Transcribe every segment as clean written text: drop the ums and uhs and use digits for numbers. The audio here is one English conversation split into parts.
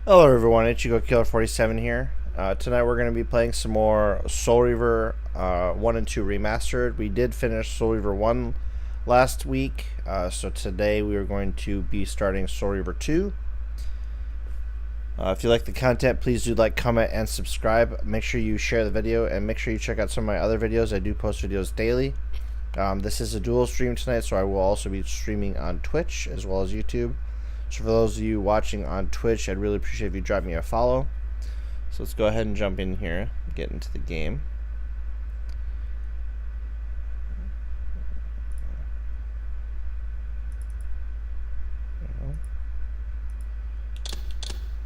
Hello everyone, Ichigo Killer 47 here. Tonight we're going to be playing some more Soul Reaver 1 and 2 Remastered. We did finish Soul Reaver 1 last week, so today we are going to be starting Soul Reaver 2. If you like the content, please do like, comment, and subscribe. Make sure you share the video, and make sure you check out some of my other videos. I do post videos daily. This is a dual stream tonight, so I will also be streaming on Twitch as well as YouTube. So for those of you watching on Twitch, I'd really appreciate if you drop me a follow. So let's go ahead and jump in here, get into the game.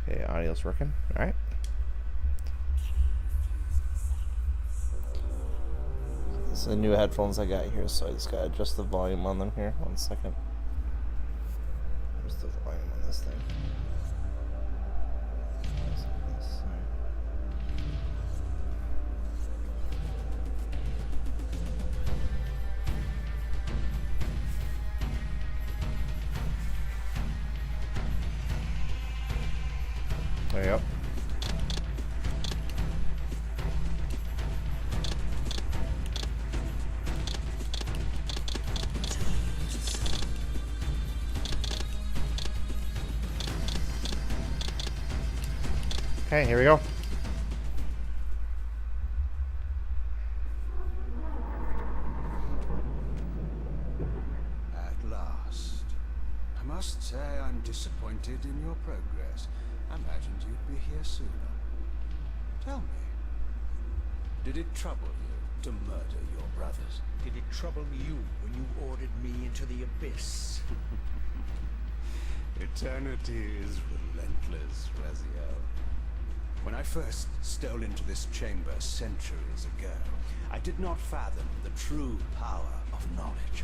Okay, audio's working. All right. This is the new headphones I got here, so I just gotta adjust the volume on them here. 1 second. Where's the volume on this thing? There you go. Okay, here we go. At last. I must say I'm disappointed in your progress. I imagined you'd be here sooner. Tell me, did it trouble you to murder your brothers? Did it trouble you when you ordered me into the abyss? Eternity is relentless, Raziel. When I first stole into this chamber centuries ago, I did not fathom the true power of knowledge.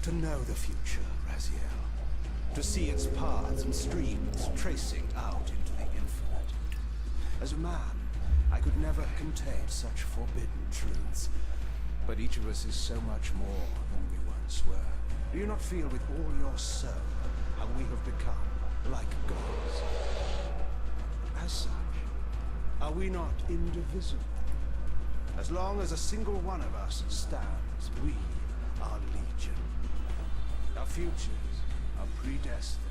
To know the future, Raziel. To see its paths and streams tracing out into the infinite. As a man, I could never contain such forbidden truths. But each of us is so much more than we once were. Do you not feel with all your soul how we have become like gods? As such, are we not indivisible? As long as a single one of us stands, we are legion. Our futures are predestined.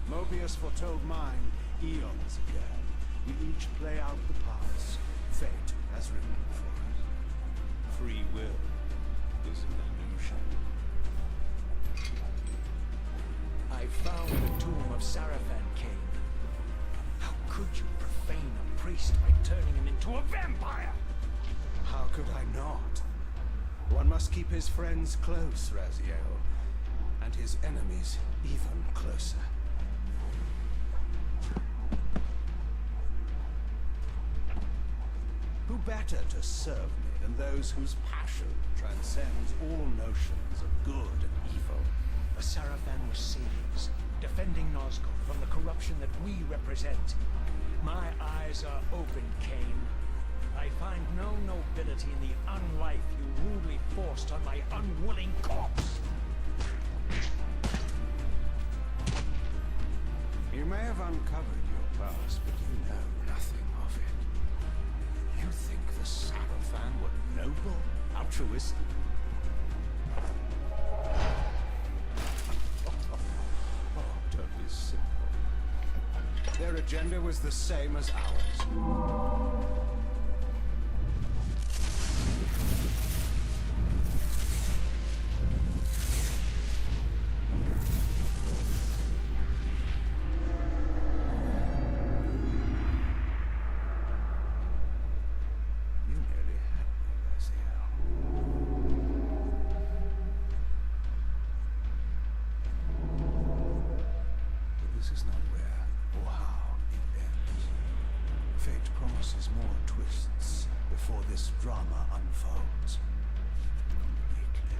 Mobius foretold mine eons ago. We each play out the parts fate has written for us. Free will is an illusion. I found the tomb of Sarafan, Kain. How could you profane a priest by turning him into a vampire? How could I not? One must keep his friends close, Raziel, and his enemies even closer. Who better to serve me than those whose passion transcends all notions of good and evil? The Sarafan were saviors, defending Nosgoth from the corruption that we represent. My eyes are open, Kain. I find no nobility in the unlife you rudely forced on my unwilling corpse. You may have uncovered your past, but you know nothing of it. You think the Sarafan were noble, altruistic? Don't be simple. Their agenda was the same as ours. You nearly had me, Raziel. But this is not where or how it ends. Fate promises more twists before this drama unfolds. Completely.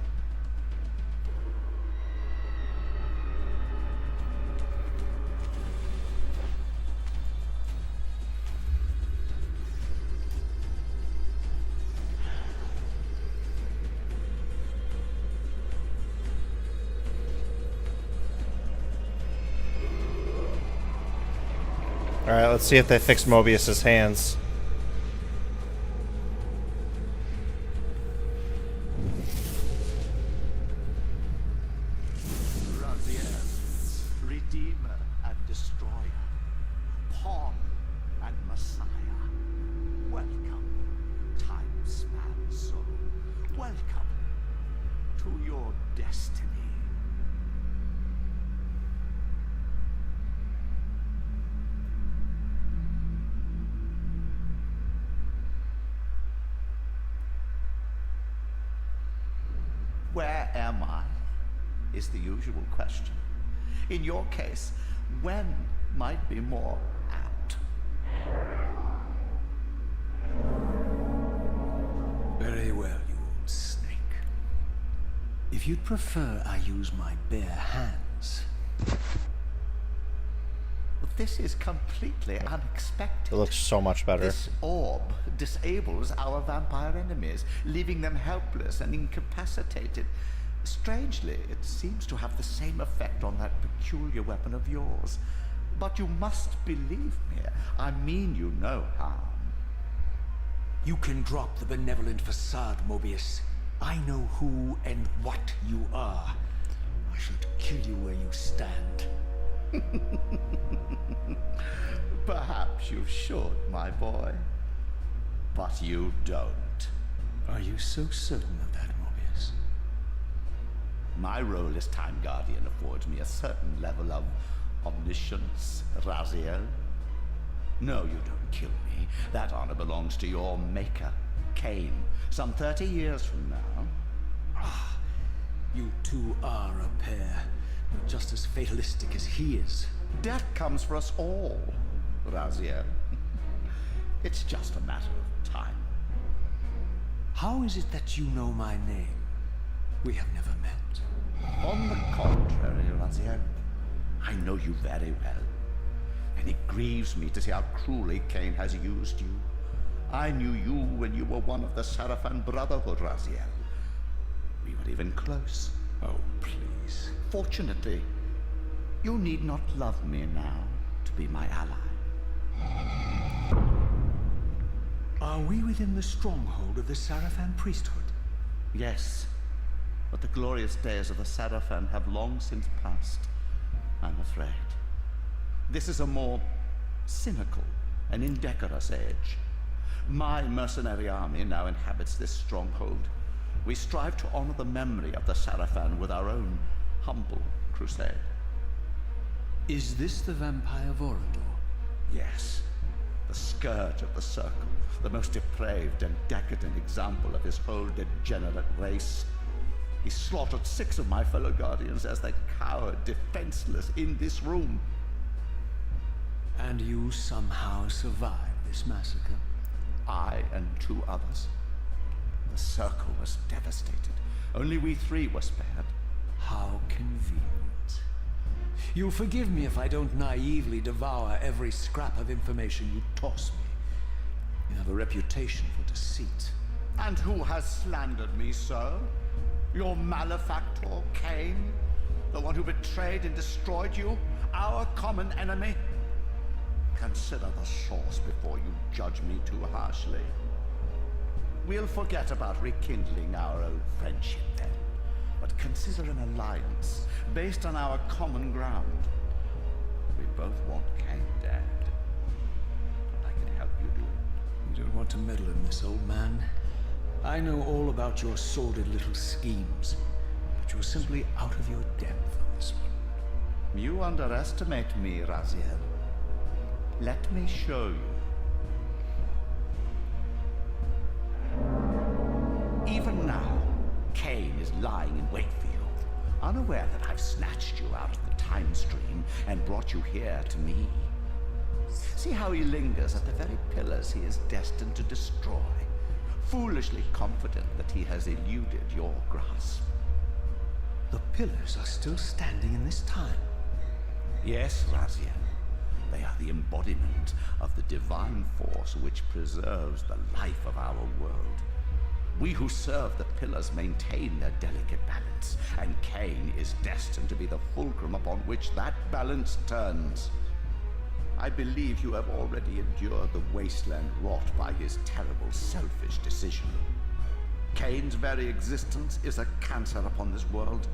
Alright, let's see if they fix Mobius's hands. Raziel, Redeemer and Destroyer, Pawn and Messiah. Welcome, time-span soul. Welcome to your destiny. Where am I? Is the usual question. In your case, when might be more apt. Very well, you old snake. If you'd prefer I use my bare hands. But this is completely unexpected. It looks so much better. This orb disables our vampire enemies, leaving them helpless and incapacitated. Strangely, it seems to have the same effect on that peculiar weapon of yours. But you must believe me. I mean you no harm. You can drop the benevolent facade, Mobius. I know who and what you are. I should kill you where you stand. Perhaps you should, my boy. But you don't. Are you so certain of that, Mobius? My role as Time Guardian affords me a certain level of omniscience, Raziel. No, you don't kill me. That honor belongs to your maker, Kain, some 30 years from now. Ah, you two are a pair. You're just as fatalistic as he is. Death comes for us all, Raziel. It's just a matter of time. How is it that you know my name? We have never met. On the contrary, Raziel, I know you very well. And it grieves me to see how cruelly Kain has used you. I knew you when you were one of the Sarafan Brotherhood, Raziel. We were even close. Oh, please. Fortunately, you need not love me now to be my ally. Are we within the stronghold of the Sarafan priesthood? Yes, but the glorious days of the Sarafan have long since passed, I'm afraid. This is a more cynical and indecorous age. My mercenary army now inhabits this stronghold. We strive to honor the memory of the Sarafan with our own humble crusade. Is this the vampire Vorador? Yes, the scourge of the Circle, the most depraved and decadent example of his whole degenerate race. He slaughtered 6 of my fellow guardians as they cowered defenseless in this room. And you somehow survived this massacre? I and 2 others. The Circle was devastated. Only we 3 were spared. How convenient. You'll forgive me if I don't naively devour every scrap of information you toss me. You have a reputation for deceit. And who has slandered me so? Your malefactor, Kain? The one who betrayed and destroyed you? Our common enemy? Consider the source before you judge me too harshly. We'll forget about rekindling our old friendship then, but consider an alliance based on our common ground. We both want Kain dead. And I can help you do it. You don't want to meddle in this, old man. I know all about your sordid little schemes, but you're simply out of your depth on this one. You underestimate me, Raziel. Let me show you. Even now, Kain is lying in wait for you, unaware that I've snatched you out of the time stream and brought you here to me. See how he lingers at the very pillars he is destined to destroy, foolishly confident that he has eluded your grasp. The pillars are still standing in this time. Yes, Raziel. They are the embodiment of the divine force which preserves the life of our world. We who serve the pillars maintain their delicate balance, and Kain is destined to be the fulcrum upon which that balance turns. I believe you have already endured the wasteland wrought by his terrible, selfish decision. Kain's very existence is a cancer upon this world.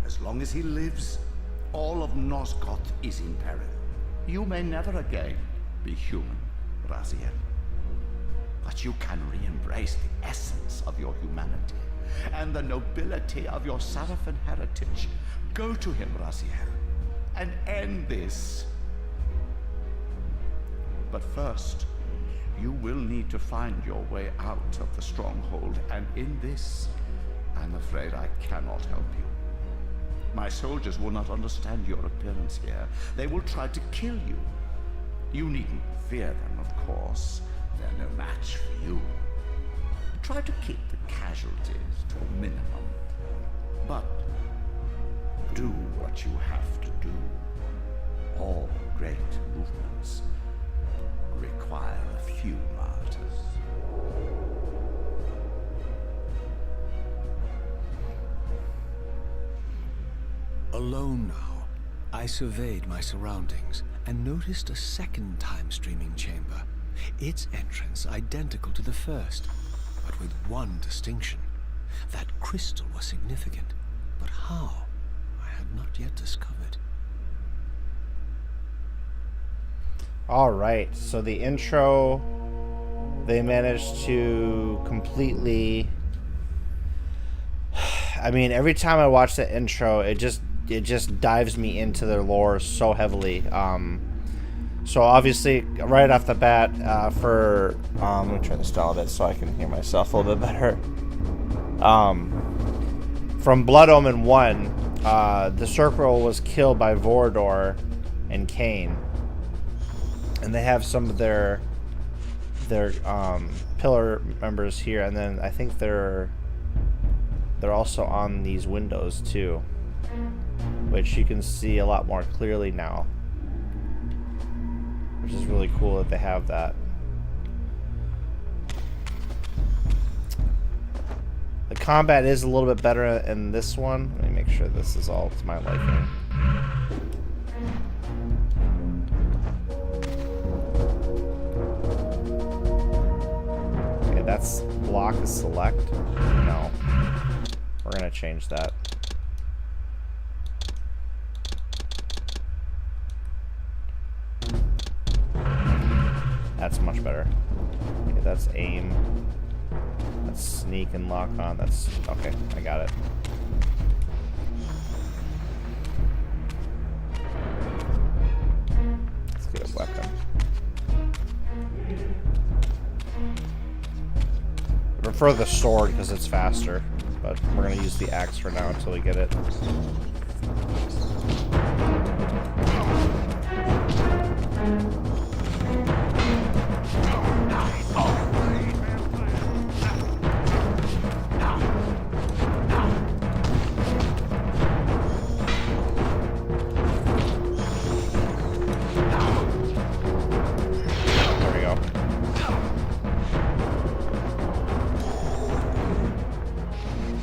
As long as he lives, all of Nosgoth is in peril. You may never again be human, Raziel. But you can re-embrace the essence of your humanity and the nobility of your Sarafan heritage. Go to him, Raziel, and end this. But first, you will need to find your way out of the Stronghold, and in this, I'm afraid I cannot help you. My soldiers will not understand your appearance here. They will try to kill you. You needn't fear them, of course. They're no match for you. Try to keep the casualties to a minimum. But do what you have to do. All great movements require a few martyrs. Alone now, I surveyed my surroundings and noticed a second time-streaming chamber. Its entrance identical to the first, but with one distinction. That crystal was significant, but how, I had not yet discovered. Alright, so the intro, they managed to completely... I mean, every time I watch the intro, it just dives me into their lore so heavily. So obviously, right off the bat, let me turn this down a bit so I can hear myself a little bit better. From Blood Omen 1, the Circle was killed by Vorador and Kain. And they have some of their pillar members here, and then I think they're also on these windows too, which you can see a lot more clearly now, which is really cool that they have that. The combat is a little bit better in this one. Let me make sure this is all to my liking. Okay, that's block is select. No. We're gonna change that. That's much better. Okay, that's aim. That's sneak and lock on. That's okay. I got it. Let's get a weapon. I prefer the sword because it's faster, but we're gonna use the axe for now until we get it.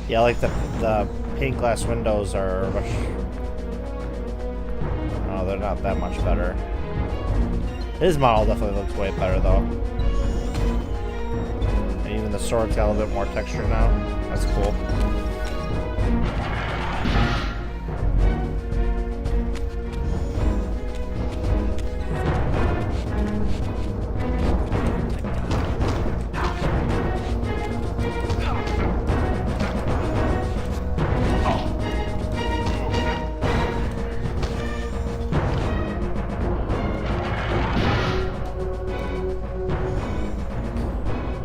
Yeah, like the pink glass windows are much... Oh, they're not that much better. His model definitely looks way better though. And even the sword's got a little bit more texture now. That's cool.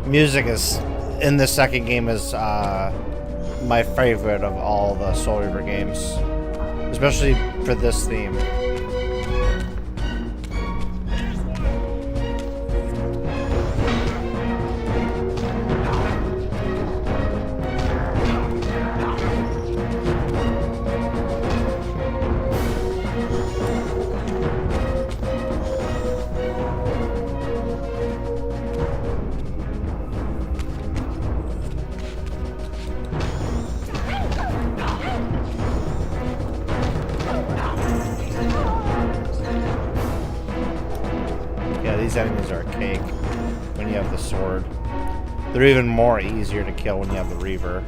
Music is in the second game is my favorite of all the Soul Reaver games, especially for this theme. these enemies are cake when you have the sword. They're even more easier to kill when you have the Reaver.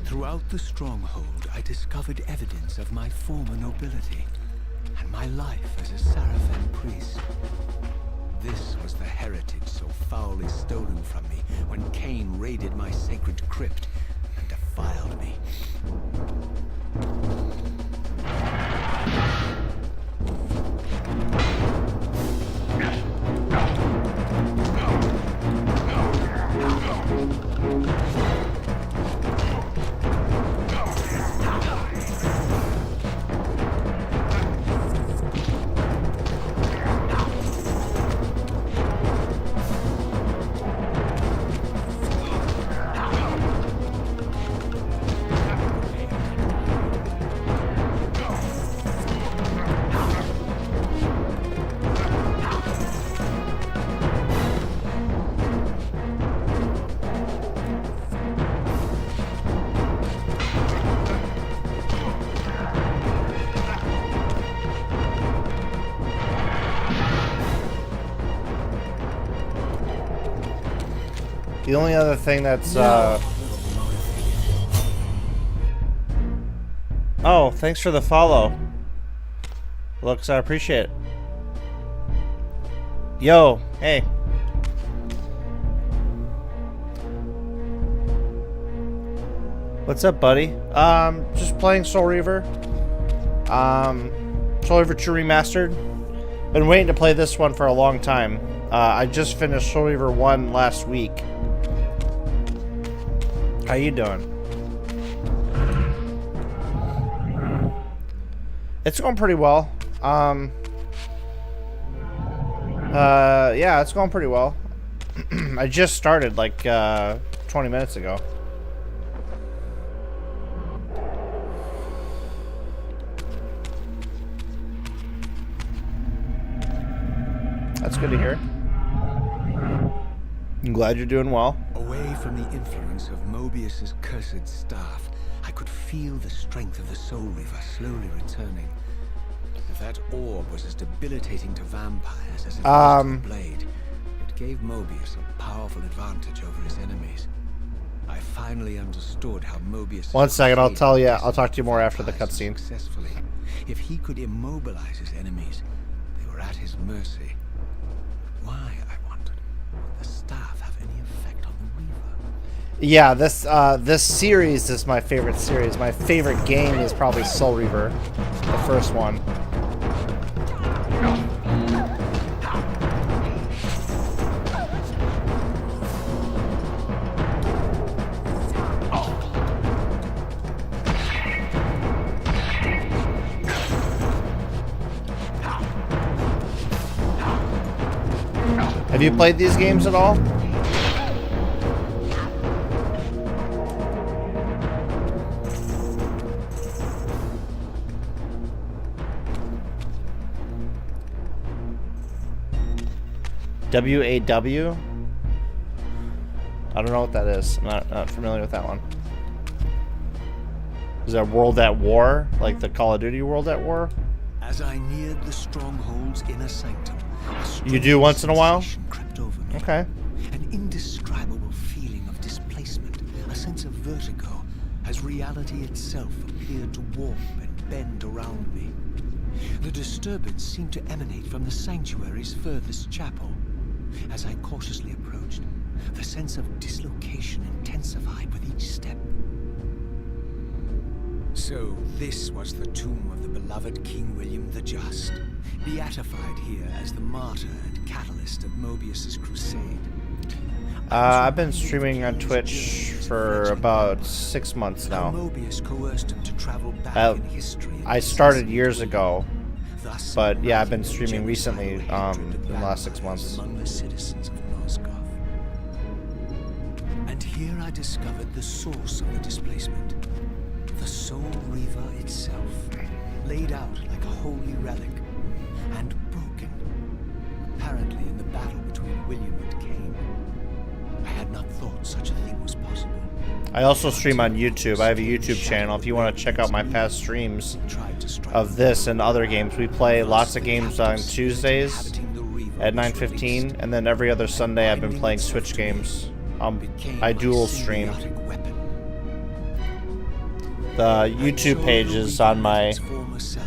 Throughout the Stronghold, I discovered evidence of my former nobility and my life as a Saracen priest. This was the heritage so foully stolen from me when Kain raided my sacred crypt and defiled me. The only other thing that's oh, thanks for the follow. Looks, I appreciate it. Yo, hey. What's up, buddy? Just playing Soul Reaver. Soul Reaver 2 Remastered. Been waiting to play this one for a long time. I just finished Soul Reaver 1 last week. How you doing? It's going pretty well. Yeah, it's going pretty well. I just started like 20 minutes ago. That's good to hear. I'm glad you're doing well. Away from the influence of Mobius's cursed staff, I could feel the strength of the Soul Reaver slowly returning. If that orb was as debilitating to vampires as it was to the blade, it gave Mobius a powerful advantage over his enemies. I finally understood how Mobius... One second, I'll tell you. I'll talk to you more after the cutscene. Successfully. If he could immobilize his enemies, they were at his mercy. Why, I wondered, would the staff have any effect on the Reaver? Yeah, this series is my favorite series. My favorite game is probably Soul Reaver, the first one. Have you played these games at all? WAW? I don't know what that is. I'm not familiar with that one. Is that World at War? Like the Call of Duty World at War? As I neared the Stronghold's inner sanctum, you do once in a while? Crept over me. Okay. An indescribable feeling of displacement, a sense of vertigo, as reality itself appeared to warp and bend around me. The disturbance seemed to emanate from the sanctuary's furthest chapel. As I cautiously approached, the sense of dislocation intensified with each step. So this was the tomb of the beloved King William the Just, beatified here as the martyr and catalyst of Mobius's crusade. I've been streaming on Twitch for about 6 months now. Mobius coerced him to travel back in history. I started years ago, but yeah, I've been streaming recently in the last 6 months. Among the citizens of Nosgoth. And here I discovered the source of the displacement. The Soul Reaver itself, laid out like a holy relic, and broken, apparently in the battle between William and Kain. I had not thought such a thing was possible. I also stream on YouTube. I have a YouTube channel. If you want to check out my past streams of this and other games, we play lots of games on Tuesdays at 9:15, and then every other Sunday I've been playing Switch games. I dual stream. The YouTube page is on my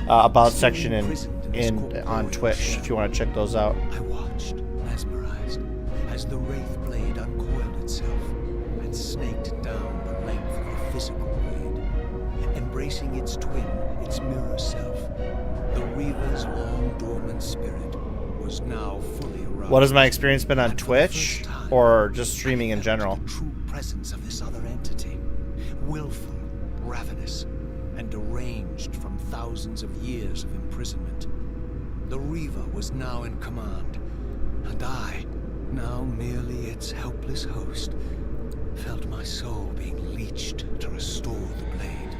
about section on Twitch if you want to check those out. I watched, mesmerized, as the wraith blade uncoiled itself and snaked down the length of the physical blade, embracing its twin, its mirror self. The Reaver's long dormant spirit was now fully aroused. What has my experience been on Twitch or just streaming in general? The true presence of this other entity, willful, ravenous, and deranged from thousands of years of imprisonment. The Reaver was now in command, and I, now merely its helpless host, felt my soul being leached to restore the blade.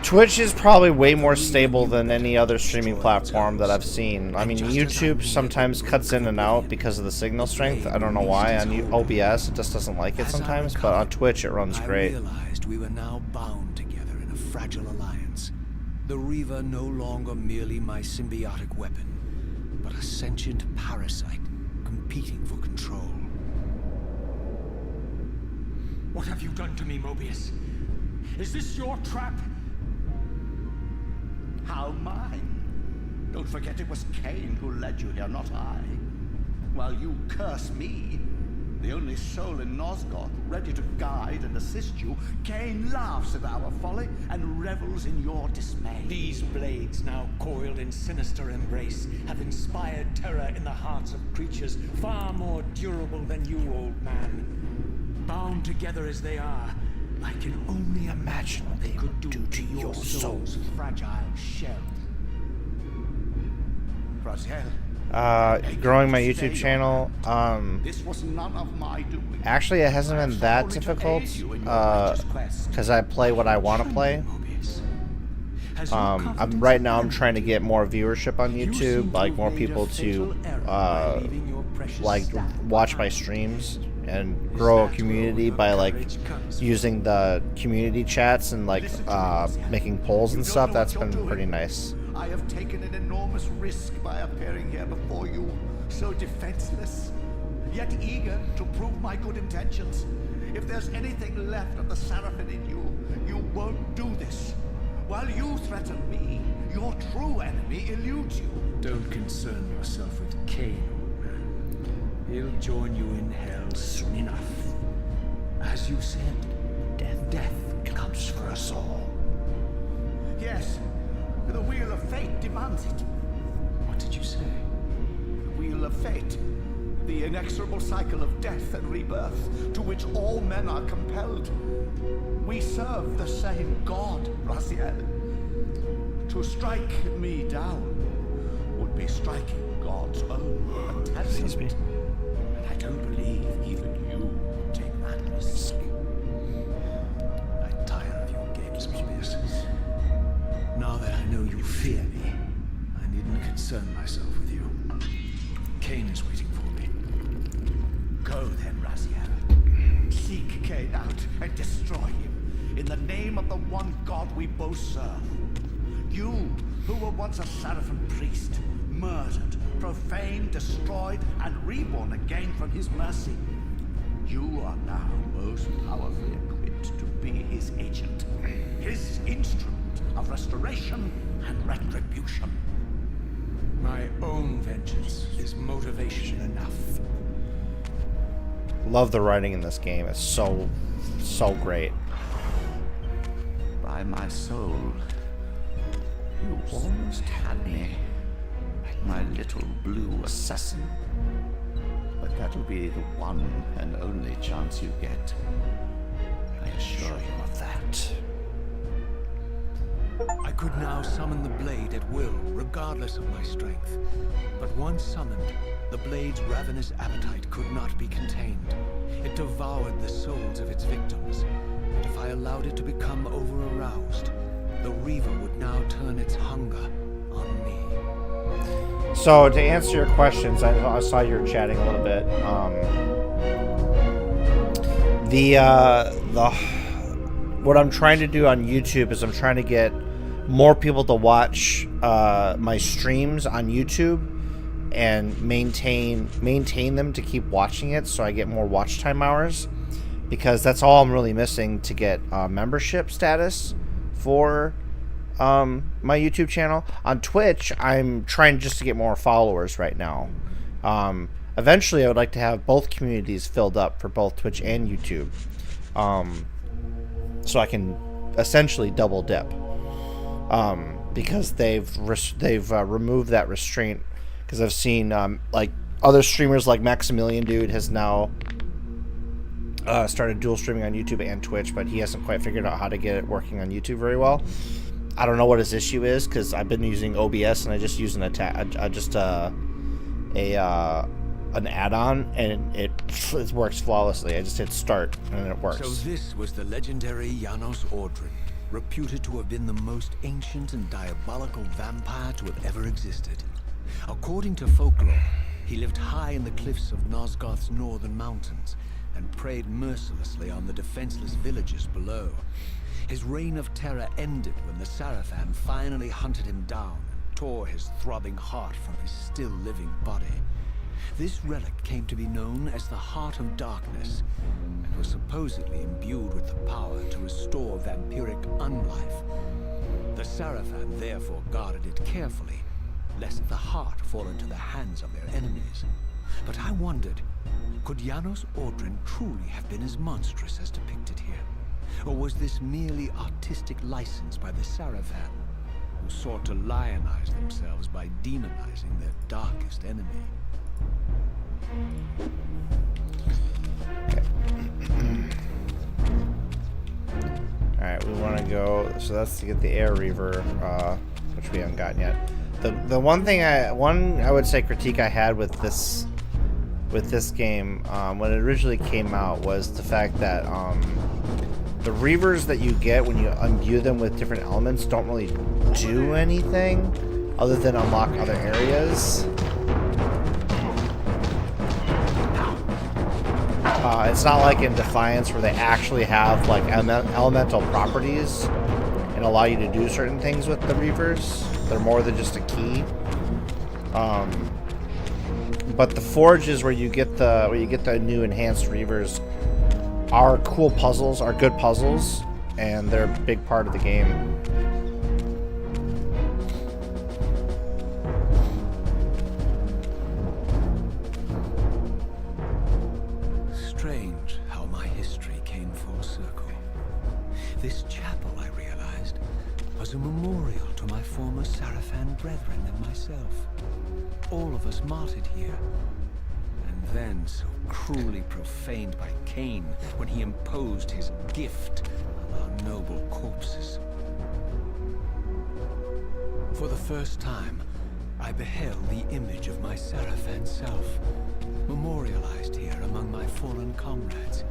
Twitch is probably way more stable than any other streaming platform that I've seen. I mean, YouTube sometimes cuts in and out because of the signal strength. I don't know why. On OBS, it just doesn't like it sometimes, but on Twitch, it runs great. I realized we were now bound together in a fragile alliance. The Reaver no longer merely my symbiotic weapon, but a sentient parasite competing for control. What have you done to me, Mobius? Is this your trap? How mine? Don't forget it was Kain who led you here, not I. While you curse me, the only soul in Nosgoth ready to guide and assist you, Kain laughs at our folly and revels in your dismay. These blades, now coiled in sinister embrace, have inspired terror in the hearts of creatures far more durable than you, old man. Bound together as they are, I can only imagine what they could do to your soul's fragile shell. Raziel, Growing my YouTube channel, this was none of my doing. actually it hasn't been that difficult, because I play what I want to play. Right now I'm trying to get more viewership on YouTube, like more people to like watch my streams and grow a community by like using the community chats and like making polls and stuff. That's been pretty nice. I have taken an enormous risk by appearing here before you, so defenseless, yet eager to prove my good intentions. If there's anything left of the Seraphim in you, you won't do this. While you threaten me, your true enemy eludes you. Don't concern yourself with Kain, old man. He'll join you in hell soon enough. As you said, death comes for us all. Yes, the wheel of fate demands it. What did you say? The wheel of fate. The inexorable cycle of death and rebirth to which all men are compelled. We serve the same God, Raziel. To strike me down would be striking God's own attachment. And I don't believe even you would take that risk. I tire of your games, Mobius. Now that I know you fear me, I needn't concern myself with you. Kain is waiting for me. Go then, Raziel. Seek Kain out and destroy him in the name of the one God we both serve. You, who were once a Seraphim priest, murdered, profaned, destroyed, and reborn again from his mercy. You are now most powerfully equipped to be his agent, his instrument of restoration and retribution. My own vengeance is motivation enough. Love the writing in this game. It's so great. By my soul, you almost had me, my little blue assassin. But that'll be the one and only chance you get. I assure you of that. I could now summon the blade at will, regardless of my strength. But once summoned, the blade's ravenous appetite could not be contained. It devoured the souls of its victims, and if I allowed it to become over-aroused, the Reaver would now turn its hunger on me. So to answer your questions, I saw you were chatting a little bit. what I'm trying to do on YouTube is I'm trying to get more people to watch my streams on YouTube and maintain them to keep watching it, so I get more watch time hours, because that's all I'm really missing to get membership status for my YouTube channel. On Twitch, I'm trying just to get more followers right now. Eventually, I would like to have both communities filled up for both Twitch and YouTube, so I can essentially double dip. Because they've removed that restraint. Because I've seen like other streamers, like Maximilian Dude has now started dual streaming on YouTube and Twitch, but he hasn't quite figured out how to get it working on YouTube very well. I don't know what his issue is, because I've been using OBS and I just use an add-on, and it works flawlessly. I just hit start and it works. So this was the legendary Janos Ordrin, reputed to have been the most ancient and diabolical vampire to have ever existed. According to folklore, he lived high in the cliffs of Nosgoth's northern mountains and preyed mercilessly on the defenseless villagers below. His reign of terror ended when the Sarafan finally hunted him down and tore his throbbing heart from his still-living body. This relic came to be known as the Heart of Darkness, and was supposedly imbued with the power to restore vampiric unlife. The Sarafan therefore guarded it carefully, lest the heart fall into the hands of their enemies. But I wondered, could Janos Ordrin truly have been as monstrous as depicted here? Or was this merely artistic license by the Sarafan, who sought to lionize themselves by demonizing their darkest enemy? Okay. Alright, we want to go, so that's to get the Air Reaver, which we haven't gotten yet. The one I would say critique I had with this game when it originally came out was the fact that the Reavers that you get when you imbue them with different elements don't really do anything other than unlock other areas. It's not like in Defiance where they actually have like elemental properties and allow you to do certain things with the Reavers. They're more than just a key. But the forges where you get the new enhanced Reavers are cool puzzles, are good puzzles, and they're a big part of the game. Strange how my history came full circle. This chapel, I realized, was a memorial to my former Sarafan brethren and myself. All of us martyred here, and then so cruelly profaned by Kain when he imposed his gift on our noble corpses. For the first time, I beheld the image of my Sarafan self, memorialized here among my fallen comrades.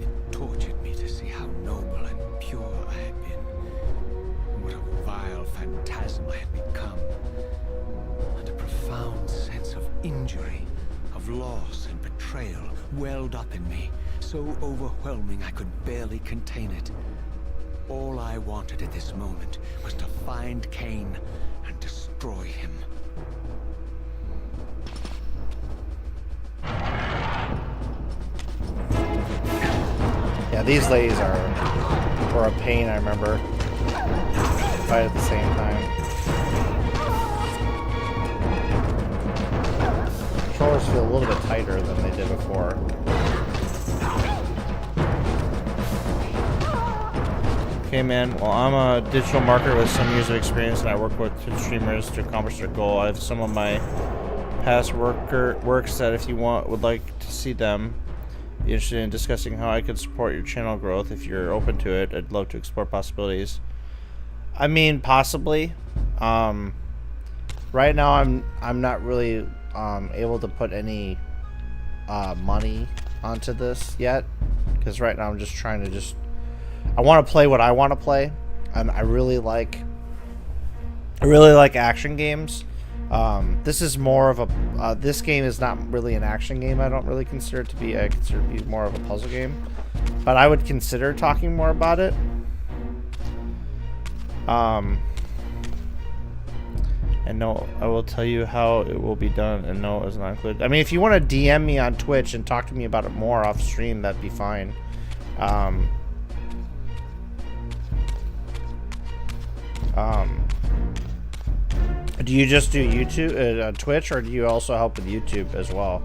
It tortured me to see how noble and pure I had been, and what a vile phantasm I had become. And a profound sense of injury, of loss and betrayal welled up in me, so overwhelming I could barely contain it. All I wanted at this moment was to find Kain and destroy him. Yeah, these ladies were a pain, I remember. Fight at the same time. Controllers feel a little bit tighter than they did before. Okay, man. Well, I'm a digital marketer with some years of experience, and I work with streamers to accomplish their goal. I have some of my past works that, if you would like to see them, be interested in discussing how I could support your channel growth. If you're open to it, I'd love to explore possibilities. I mean, possibly. Right now, I'm not really able to put any money onto this yet, because right now I'm just trying to I want to play what I want to play. I really like action games, This is more of a this game is not really an action game. I don't really consider it to be. I consider it to be more of a puzzle game, but I would consider talking more about it. And no, I will tell you how it will be done, and no, it is not included. I mean, if you want to DM me on Twitch and talk to me about it more off stream, that'd be fine. Do you just do YouTube, Twitch, or do you also help with YouTube as well?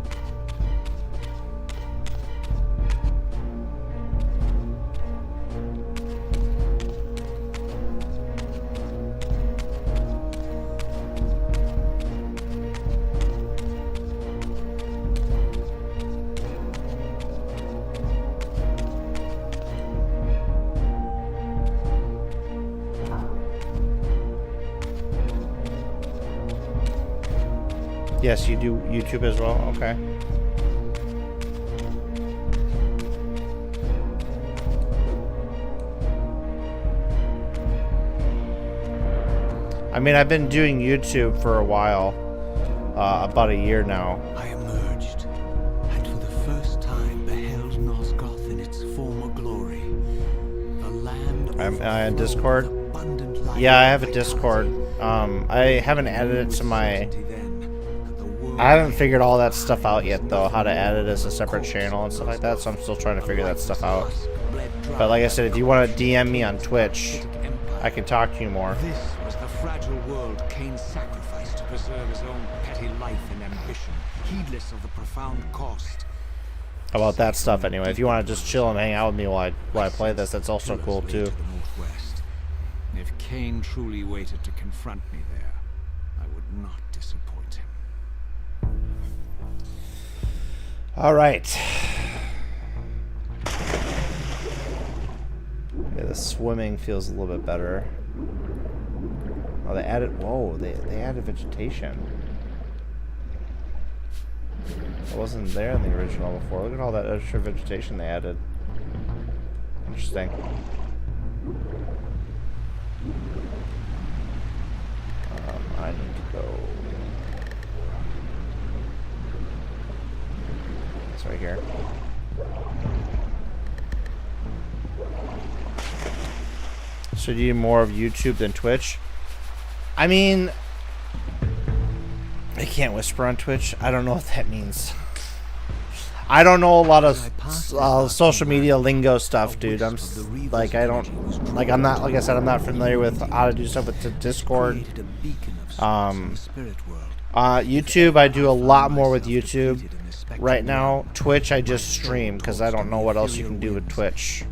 Yes, you do YouTube as well? Okay. I mean, I've been doing YouTube for a while, about a year now. I emerged, and for the first time beheld Nosgoth in its former glory. The land I'm on Discord. abundant life. Yeah, I have a Discord. I haven't added it to my... I haven't figured all that stuff out yet, though, how to add it as a separate channel and stuff like that, so I'm still trying to figure that stuff out. But like I said, if you want to DM me on Twitch, I can talk to you more. This was the fragile world Kain sacrificed to preserve his own petty life and ambition, heedless of the profound cost. About that stuff, anyway. If you want to just chill and hang out with me while I play this, that's also cool, Pillars lay too. to the northwest. If Kain truly waited to confront me there, I would not disappoint him. All right. Yeah, the swimming feels a little bit better. Oh, they added... Whoa, they added vegetation. It wasn't there in the original before. Look at all that extra vegetation they added. Interesting. I need to go... It's right here. So do you more of YouTube than Twitch? I mean, I can't whisper on Twitch. I don't know what that means. I don't know a lot of social media lingo stuff, dude. I'm like, I don't, like, I'm not, like I said, I'm not familiar with how to do stuff with Discord. YouTube, I do a lot more with YouTube right now. Twitch, I just stream because I don't know what else you can do with Twitch.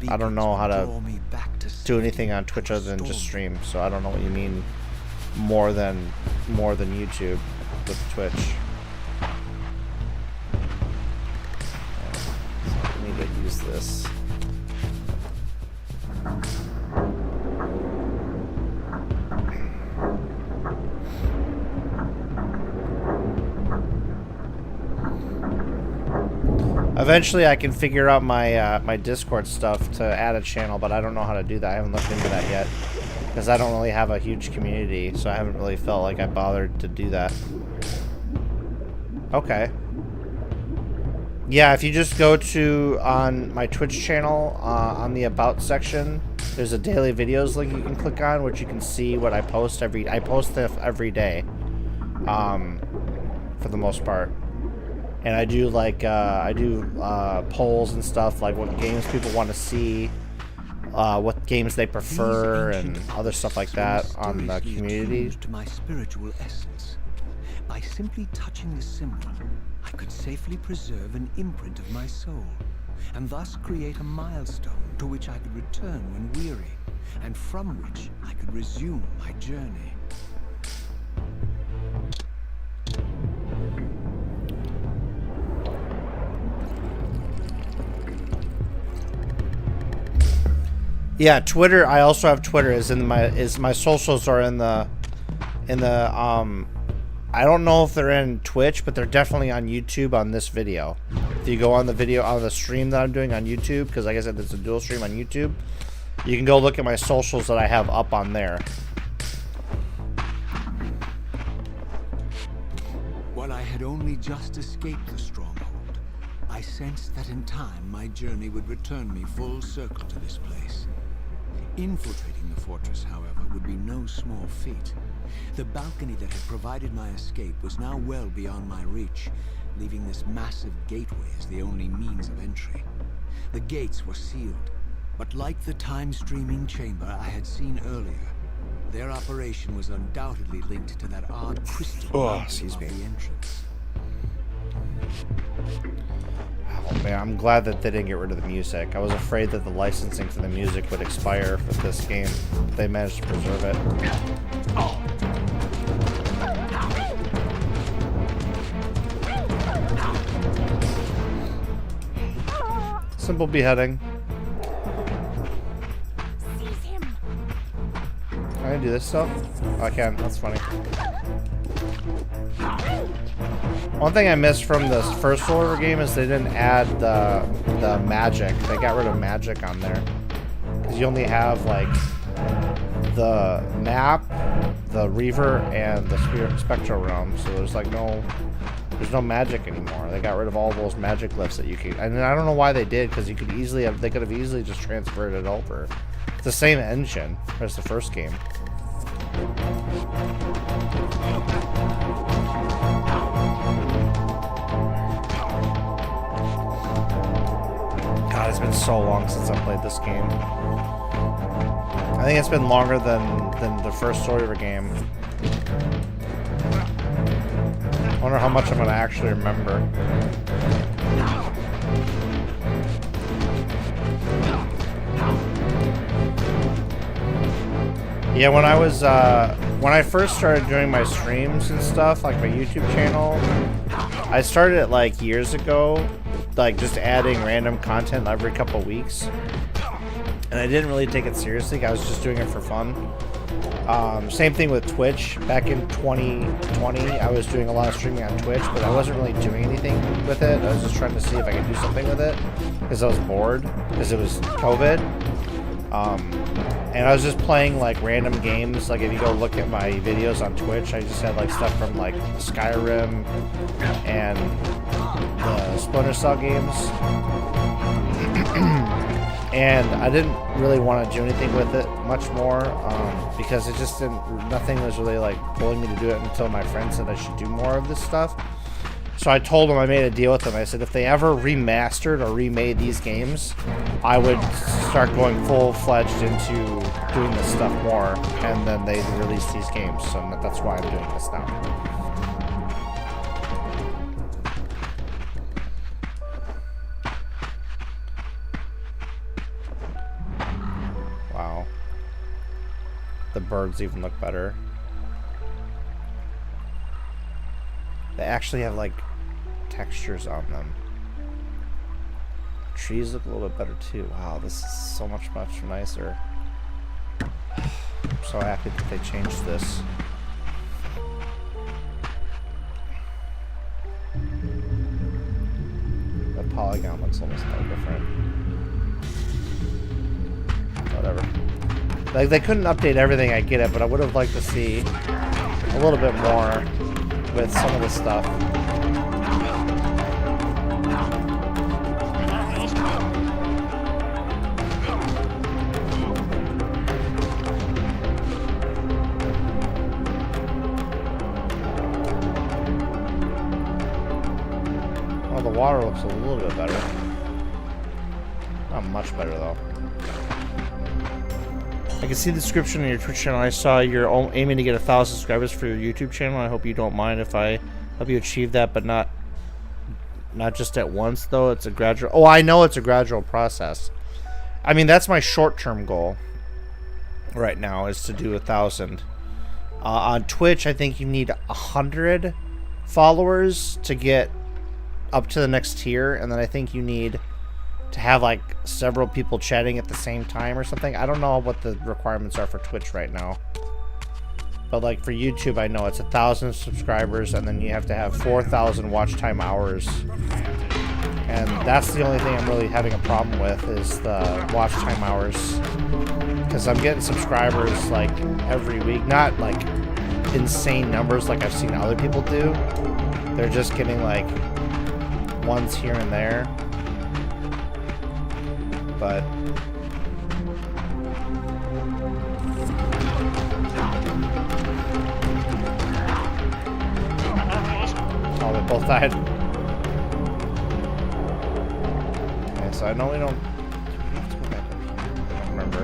I don't know how to do anything on Twitch other than just stream, so I don't know what you mean more than YouTube with Twitch. I need to use this. Eventually, I can figure out my my Discord stuff to add a channel, but I don't know how to do that. I haven't looked into that yet because I don't really have a huge community, so I haven't really felt like I bothered to do that. Okay. Yeah, if you just go to on my Twitch channel on the About section, there's a daily videos link you can click on, which you can see what I post I post every day, for the most part. And I do like polls and stuff, like what games people want to see, what games they prefer, and other stuff like that on the community. To my spiritual essence. By simply touching the symbol, I could safely preserve an imprint of my soul, and thus create a milestone to which I could return when weary, and from which I could resume my journey. Yeah, Twitter. I also have Twitter. My socials are in the I don't know if they're in Twitch, but they're definitely on YouTube on this video. If you go on the video on the stream that I'm doing on YouTube, because like I said, there's a dual stream on YouTube. You can go look at my socials that I have up on there. had only just escaped the Stronghold, I sensed that in time my journey would return me full circle to this place. Infiltrating the fortress, however, would be no small feat. The balcony that had provided my escape was now well beyond my reach, leaving this massive gateway as the only means of entry. The gates were sealed, but like the time-streaming chamber I had seen earlier, their operation was undoubtedly linked to that odd crystal of the entrance. Oh man, I'm glad that they didn't get rid of the music. I was afraid that the licensing for the music would expire with this game. They managed to preserve it. Simple beheading. Can I do this stuff? Oh, I can. That's funny. One thing I missed from this first Soul Reaver game is they didn't add the magic. They got rid of magic on there. Because you only have, like, the map, the Reaver, and the Spectral Realm. So there's, like, there's no magic anymore. They got rid of all those magic lifts that you could... And I don't know why they did, because you could easily have... They could have easily just transferred it over. It's the same engine as the first game. God, it's been so long since I played this game. I think it's been longer than the first Soul Reaver game. I wonder how much I'm going to actually remember. Yeah, when I first started doing my streams and stuff, like my YouTube channel, I started it like years ago, like just adding random content every couple weeks. And I didn't really take it seriously. I was just doing it for fun. Same thing with Twitch. Back in 2020, I was doing a lot of streaming on Twitch, but I wasn't really doing anything with it. I was just trying to see if I could do something with it, because I was bored, because it was COVID. And I was just playing like random games. Like if you go look at my videos on Twitch, I just had like stuff from like Skyrim and the Splinter Cell games. And I didn't really want to do anything with it much more, because it just nothing was really like pulling me to do it until my friend said I should do more of this stuff. So I told them, I made a deal with them. I said if they ever remastered or remade these games, I would start going full-fledged into doing this stuff more, and then they released these games. So that's why I'm doing this now. Wow. The birds even look better. They actually have like textures on them. Trees look a little bit better too. Wow, this is so much nicer. I'm so happy that they changed this. The polygon looks almost no different. Whatever. Like, they couldn't update everything, I get it, but I would have liked to see a little bit more with some of the stuff. Well, the water looks a little bit better. Not much better, though. I can see the description on your Twitch channel. I saw you're aiming to get 1,000 subscribers for your YouTube channel. I hope you don't mind if I help you achieve that, but not just at once, though. It's a gradual... Oh, I know it's a gradual process. I mean, that's my short-term goal right now, is to do 1,000. On Twitch, I think you need 100 followers to get up to the next tier, and then I think you need to have like several people chatting at the same time or something. I don't know what the requirements are for Twitch right now, but like for YouTube, I know it's 1,000 subscribers, and then you have to have 4,000 watch time hours, and that's the only thing I'm really having a problem with, is the watch time hours, because I'm getting subscribers like every week, not like insane numbers like I've seen other people do. They're just getting like ones here and there. But oh, they both died. Okay, so I know we don't. Let's go back up here. I don't remember.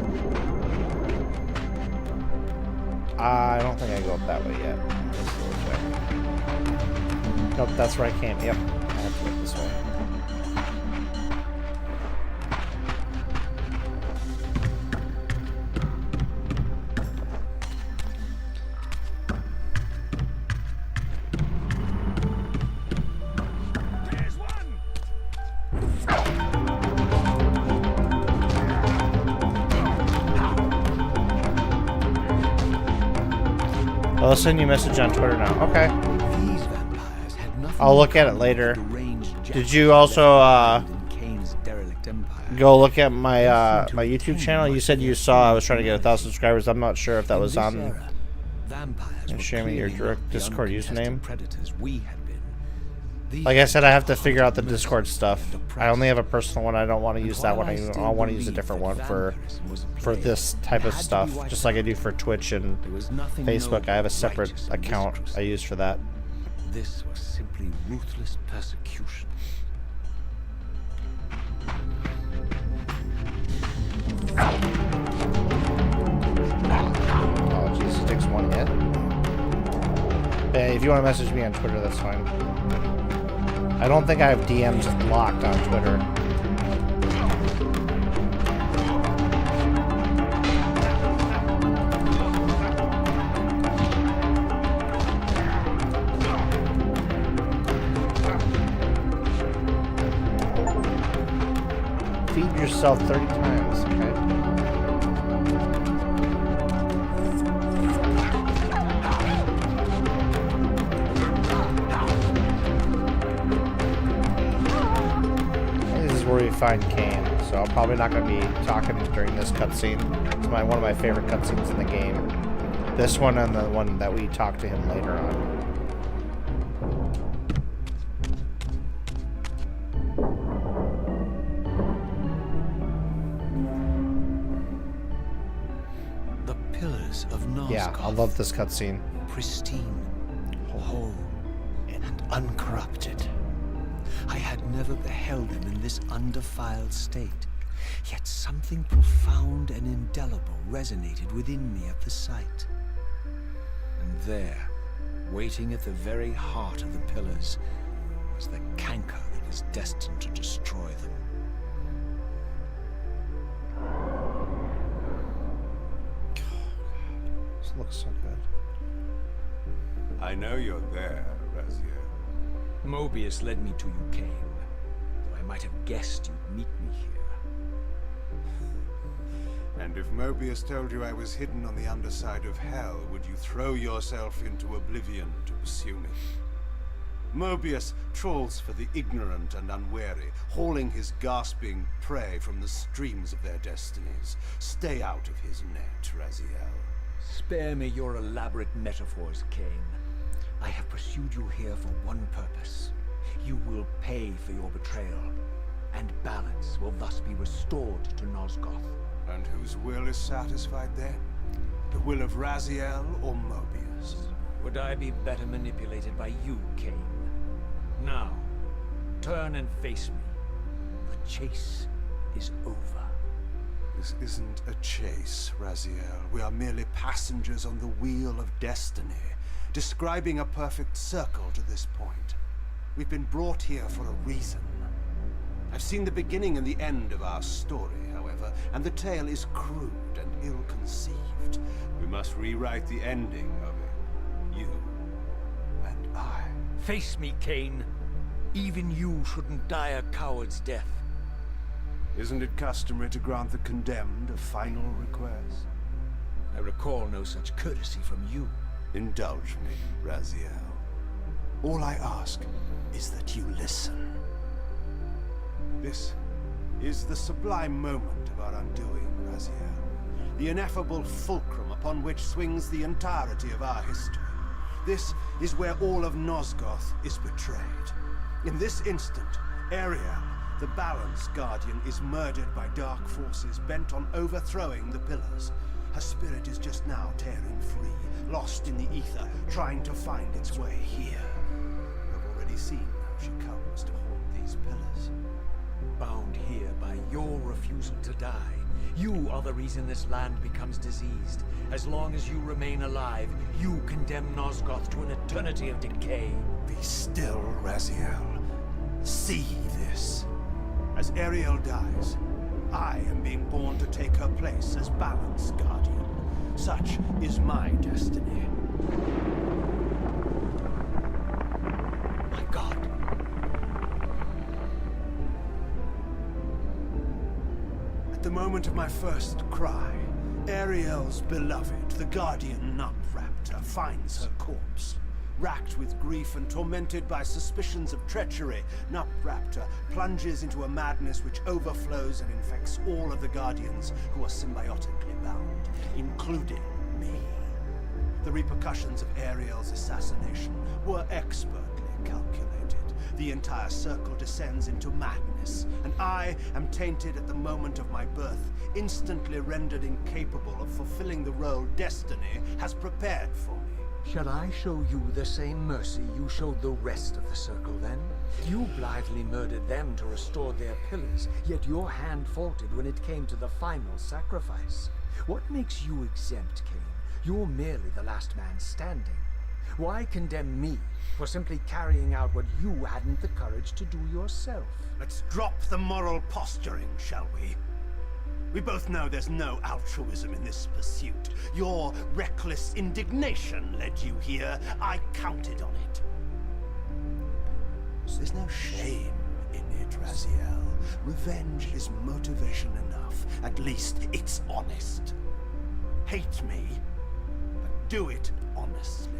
I don't think I go up that way yet. Let's go this way. Nope, that's where I came. Yep, I have to go this way. I'll send you a message on Twitter now. Okay. These vampires had nothing I'll look at it in later. common with the Did you also Kain's derelict empire. go look at my my YouTube channel? You said you saw I was trying to get 1,000 subscribers. I'm not sure if that was on. Vampires And were share me your clearly direct not the Discord uncontested username. predators we had been. These Like I said, I have to were figure out the hunted, Discord stuff. murdered, I only have a personal one. I don't want to and use that while one. I still want to use a believed different that one for vampirism was a plague, this type it of had to be stuff. wiped Just like I out. do for Twitch and There was nothing Facebook. I have a noble, separate righteous in this account I crusade. use for that. This was simply ruthless persecution. Oh, Jesus, it takes one hit. Hey, if you want to message me on Twitter, that's fine. I don't think I have DMs locked on Twitter. Feed yourself 30 times, okay? This is where we find Kain, so I'm probably not going to be talking during this cutscene. It's one of my favorite cutscenes in the game. This one and the one that we talk to him later on. The Pillars of Nosgoth. Yeah, I love this cutscene. Pristine, whole, and uncorrupted. I had never beheld them in this undefiled state, yet something profound and indelible resonated within me at the sight. And there, waiting at the very heart of the pillars, was the canker that was destined to destroy them. This looks so good. I know you're there, Raziel. Mobius led me to you, Kain. Though I might have guessed you'd meet me here. And if Mobius told you I was hidden on the underside of hell, would you throw yourself into oblivion to pursue me? Mobius trawls for the ignorant and unwary, hauling his gasping prey from the streams of their destinies. Stay out of his net, Raziel. Spare me your elaborate metaphors, Kain. I have pursued you here for one purpose. You will pay for your betrayal, and balance will thus be restored to Nosgoth. And whose will is satisfied then? The will of Raziel or Mobius? Would I be better manipulated by you, Kain? Now, turn and face me. The chase is over. This isn't a chase, Raziel. We are merely passengers on the wheel of destiny, describing a perfect circle to this point. We've been brought here for a reason. I've seen the beginning and the end of our story, however, and the tale is crude and ill-conceived. We must rewrite the ending of it. You and I. Face me, Kain. Even you shouldn't die a coward's death. Isn't it customary to grant the condemned a final request? I recall no such courtesy from you. Indulge me, Raziel. All I ask is that you listen. This is the sublime moment of our undoing, Raziel. The ineffable fulcrum upon which swings the entirety of our history. This is where all of Nosgoth is betrayed. In this instant, Ariel, the Balance Guardian, is murdered by dark forces bent on overthrowing the Pillars. Her spirit is just now tearing free, lost in the ether, trying to find its way here. You've already seen how she comes to haunt these Pillars. Bound here by your refusal to die. You are the reason this land becomes diseased. As long as you remain alive, you condemn Nosgoth to an eternity of decay. Be still, Raziel. See this. As Ariel dies, I am being born to take her place as Balance Guardian. Such is my destiny. My God. At the moment of my first cry, Ariel's beloved, the Guardian Nupraptor, finds her corpse. Racked with grief and tormented by suspicions of treachery, Nupraptor plunges into a madness which overflows and infects all of the Guardians who are symbiotically bound, including me. The repercussions of Ariel's assassination were expertly calculated. The entire circle descends into madness, and I am tainted at the moment of my birth, instantly rendered incapable of fulfilling the role destiny has prepared for me. Shall I show you the same mercy you showed the rest of the circle then? You blithely murdered them to restore their pillars, yet your hand faltered when it came to the final sacrifice. What makes you exempt, Kain? You're merely the last man standing. Why condemn me for simply carrying out what you hadn't the courage to do yourself? Let's drop the moral posturing, shall we? We both know there's no altruism in this pursuit. Your reckless indignation led you here. I counted on it. There's no shame in it, Raziel. Revenge is motivation enough. At least it's honest. Hate me, but do it honestly.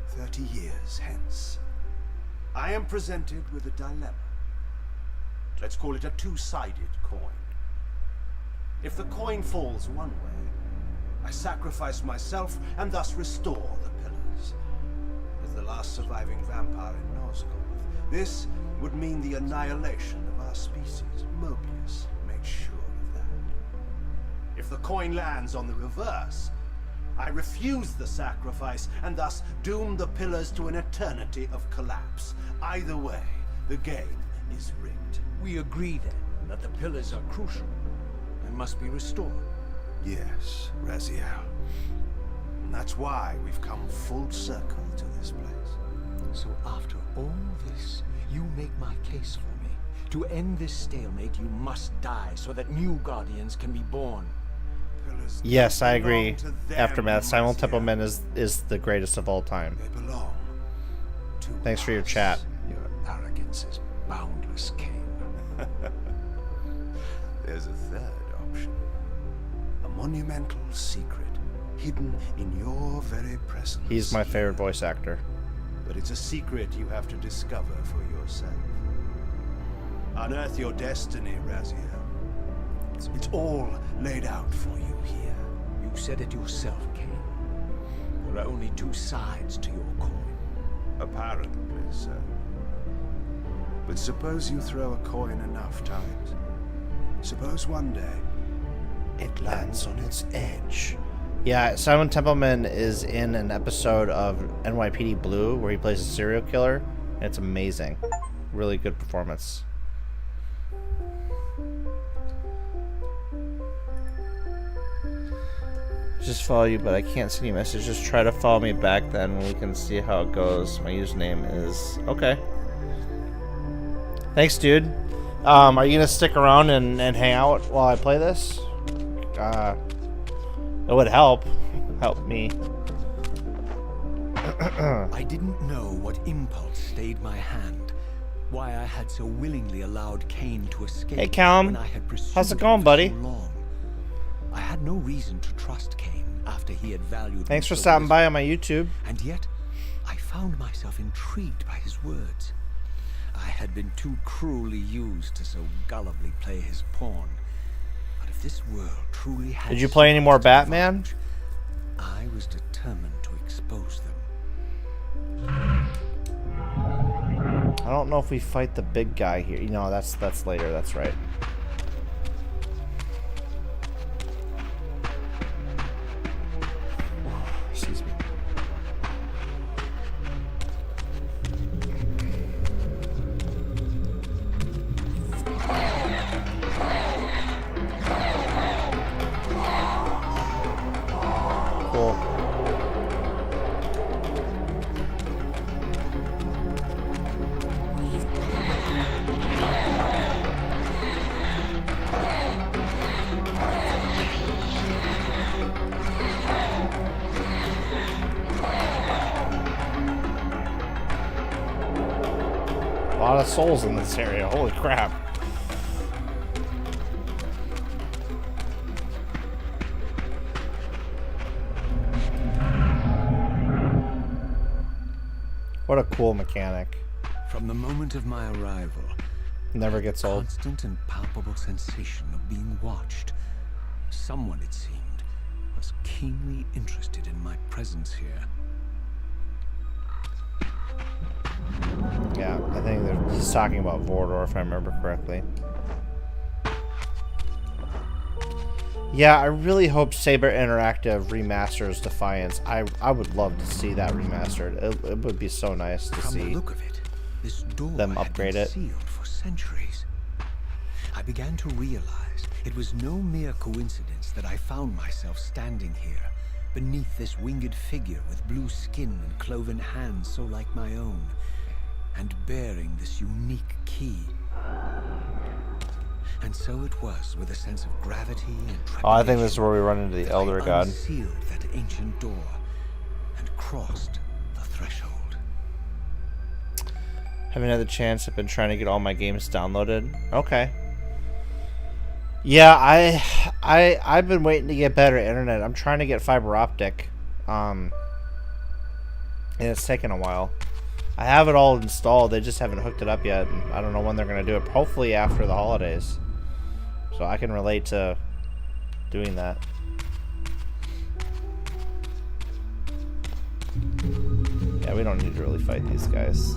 30 years hence, I am presented with a dilemma. Let's call it a two-sided coin. If the coin falls one way, I sacrifice myself and thus restore the Pillars. As the last surviving vampire in Nosgoth, this would mean the annihilation of our species. Mobius made sure of that. If the coin lands on the reverse, I refuse the sacrifice and thus doom the Pillars to an eternity of collapse. Either way, the game is rigged. We agree then that the pillars are crucial and must be restored. Yes, Raziel. And that's why we've come full circle to this place. So after all this, you make my case for me. To end this stalemate, you must die so that new guardians can be born. Pillars Yes, I belong agree. to them, Aftermath. Simon Raziel. Templeman is the greatest of all time. They belong to Thanks for your us. chat. Your arrogance is boundless, Kain. There's a third option. A monumental secret hidden in your very presence. He's my favorite voice actor. But it's a secret you have to discover for yourself. Unearth your destiny, Raziel. It's all laid out for you here. You said it yourself, Kain. There are only two sides to your coin. Apparently so. But suppose you throw a coin enough times. Suppose one day it lands on its edge. Yeah, Simon Templeman is in an episode of NYPD Blue where he plays a serial killer. And it's amazing. Really good performance. Just follow you, but I can't see any messages. Just try to follow me back then when we can see how it goes. My username is... Okay. Thanks, dude. Are you gonna stick around and hang out while I play this? It would help. Help me. I didn't know what impulse stayed my hand, why I had so willingly allowed Kain to escape. Hey, Callum. when I had pursued How's it him going, for buddy? so long. I had no reason to trust Kain after he had valued Thanks me for so stopping by little. on my YouTube. And yet, I found myself intrigued by his words. I had been too cruelly used to so gullibly play his pawn. But if this world truly had Did you play any more secrets to Batman? divulge, I was determined to expose them. I don't know if we fight the big guy here. You know, that's later. That's right. Excuse me. Cool. A lot of souls in this area. Holy crap. What a cool mechanic. From the moment of my arrival, Never gets old. constant and palpable sensation of being watched. Someone, it seemed, was keenly interested in my presence here. Yeah, I think he's talking about Vordor, if I remember correctly. Yeah, I really hope Saber Interactive remasters Defiance. I would love to see that remastered. It would be so nice to From the see look of it, this door them had upgrade been it. sealed for centuries. I began to realize it was no mere coincidence that I found myself standing here, beneath this winged figure with blue skin and cloven hands so like my own, and bearing this unique key. And so it was with a sense of gravity and trepidation. Oh, I think this is where we run into the that Elder I God. unsealed that ancient door and crossed the threshold. Haven't had the chance. I've been trying to get all my games downloaded. Okay. Yeah, I've been waiting to get better internet. I'm trying to get fiber optic. And it's taken a while. I have it all installed. They just haven't hooked it up yet. And I don't know when they're going to do it. Hopefully after the holidays. So I can relate to doing that. Yeah, we don't need to really fight these guys.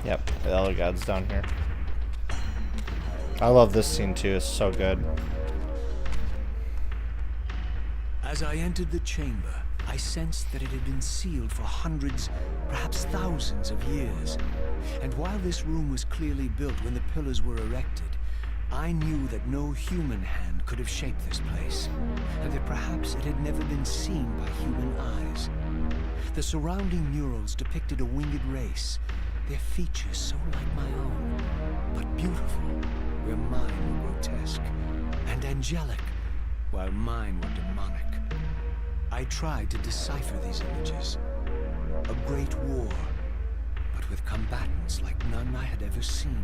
Yep, the Elder God's down here. I love this scene too, it's so good. As I entered the chamber, I sensed that it had been sealed for hundreds, perhaps thousands of years. And while this room was clearly built when the pillars were erected, I knew that no human hand could have shaped this place, and that perhaps it had never been seen by human eyes. The surrounding murals depicted a winged race, their features so like my own, but beautiful, where mine were grotesque, and angelic, while mine were demonic. I tried to decipher these images. A great war, but with combatants like none I had ever seen.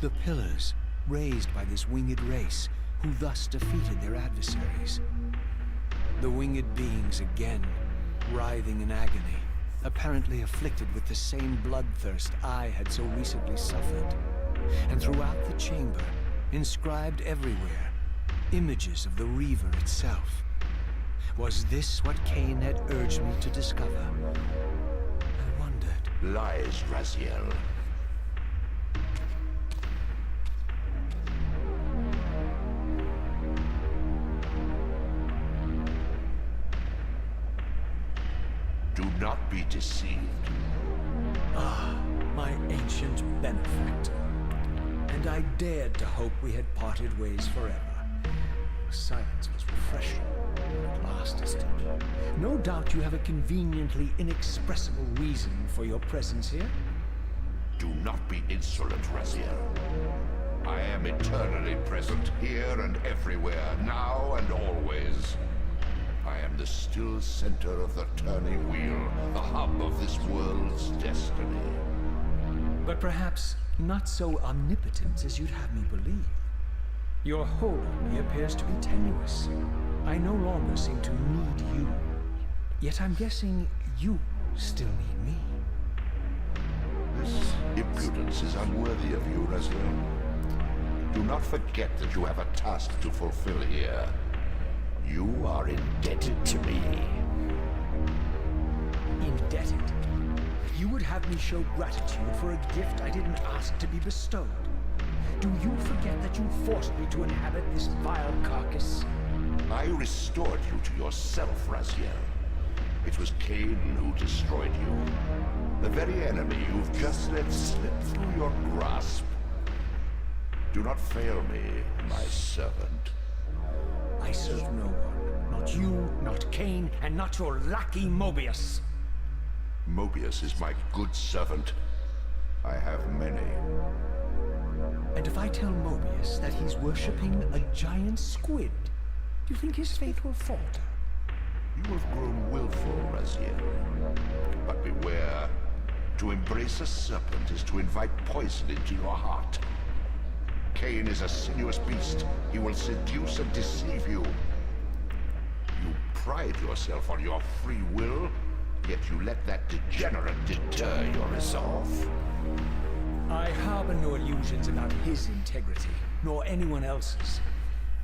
The pillars, raised by this winged race, who thus defeated their adversaries. The winged beings again, writhing in agony, apparently afflicted with the same bloodthirst I had so recently suffered. And throughout the chamber, inscribed everywhere, images of the Reaver itself. Was this what Kain had urged me to discover? I wondered. Lies, Raziel. Do not be deceived. Ah, my ancient benefactor. And I dared to hope we had parted ways forever. Silence was refreshing, but it lasted. No doubt you have a conveniently inexpressible reason for your presence here. Do not be insolent, Raziel. I am eternally present here and everywhere, now and always. I am the still center of the turning wheel, the hub of this world's destiny. But perhaps not so omnipotent as you'd have me believe. Your hold on me appears to be tenuous. I no longer seem to need you. Yet I'm guessing you still need me. This impudence is unworthy of you, Raziel. Do not forget that you have a task to fulfill here. You are indebted to me. Indebted? You would have me show gratitude for a gift I didn't ask to be bestowed. Do you forget that you forced me to inhabit this vile carcass? I restored you to yourself, Raziel. It was Kain who destroyed you. The very enemy you've just let slip through your grasp. Do not fail me, my servant. I serve no one. Not you, not Kain, and not your lackey Mobius. Mobius is my good servant. I have many. And if I tell Mobius that he's worshipping a giant squid, do you think his faith will falter? You have grown willful, Raziel. But beware. To embrace a serpent is to invite poison into your heart. Kain is a sinuous beast. He will seduce and deceive you. You pride yourself on your free will, yet you let that degenerate deter your resolve. I harbor no illusions about his integrity, nor anyone else's.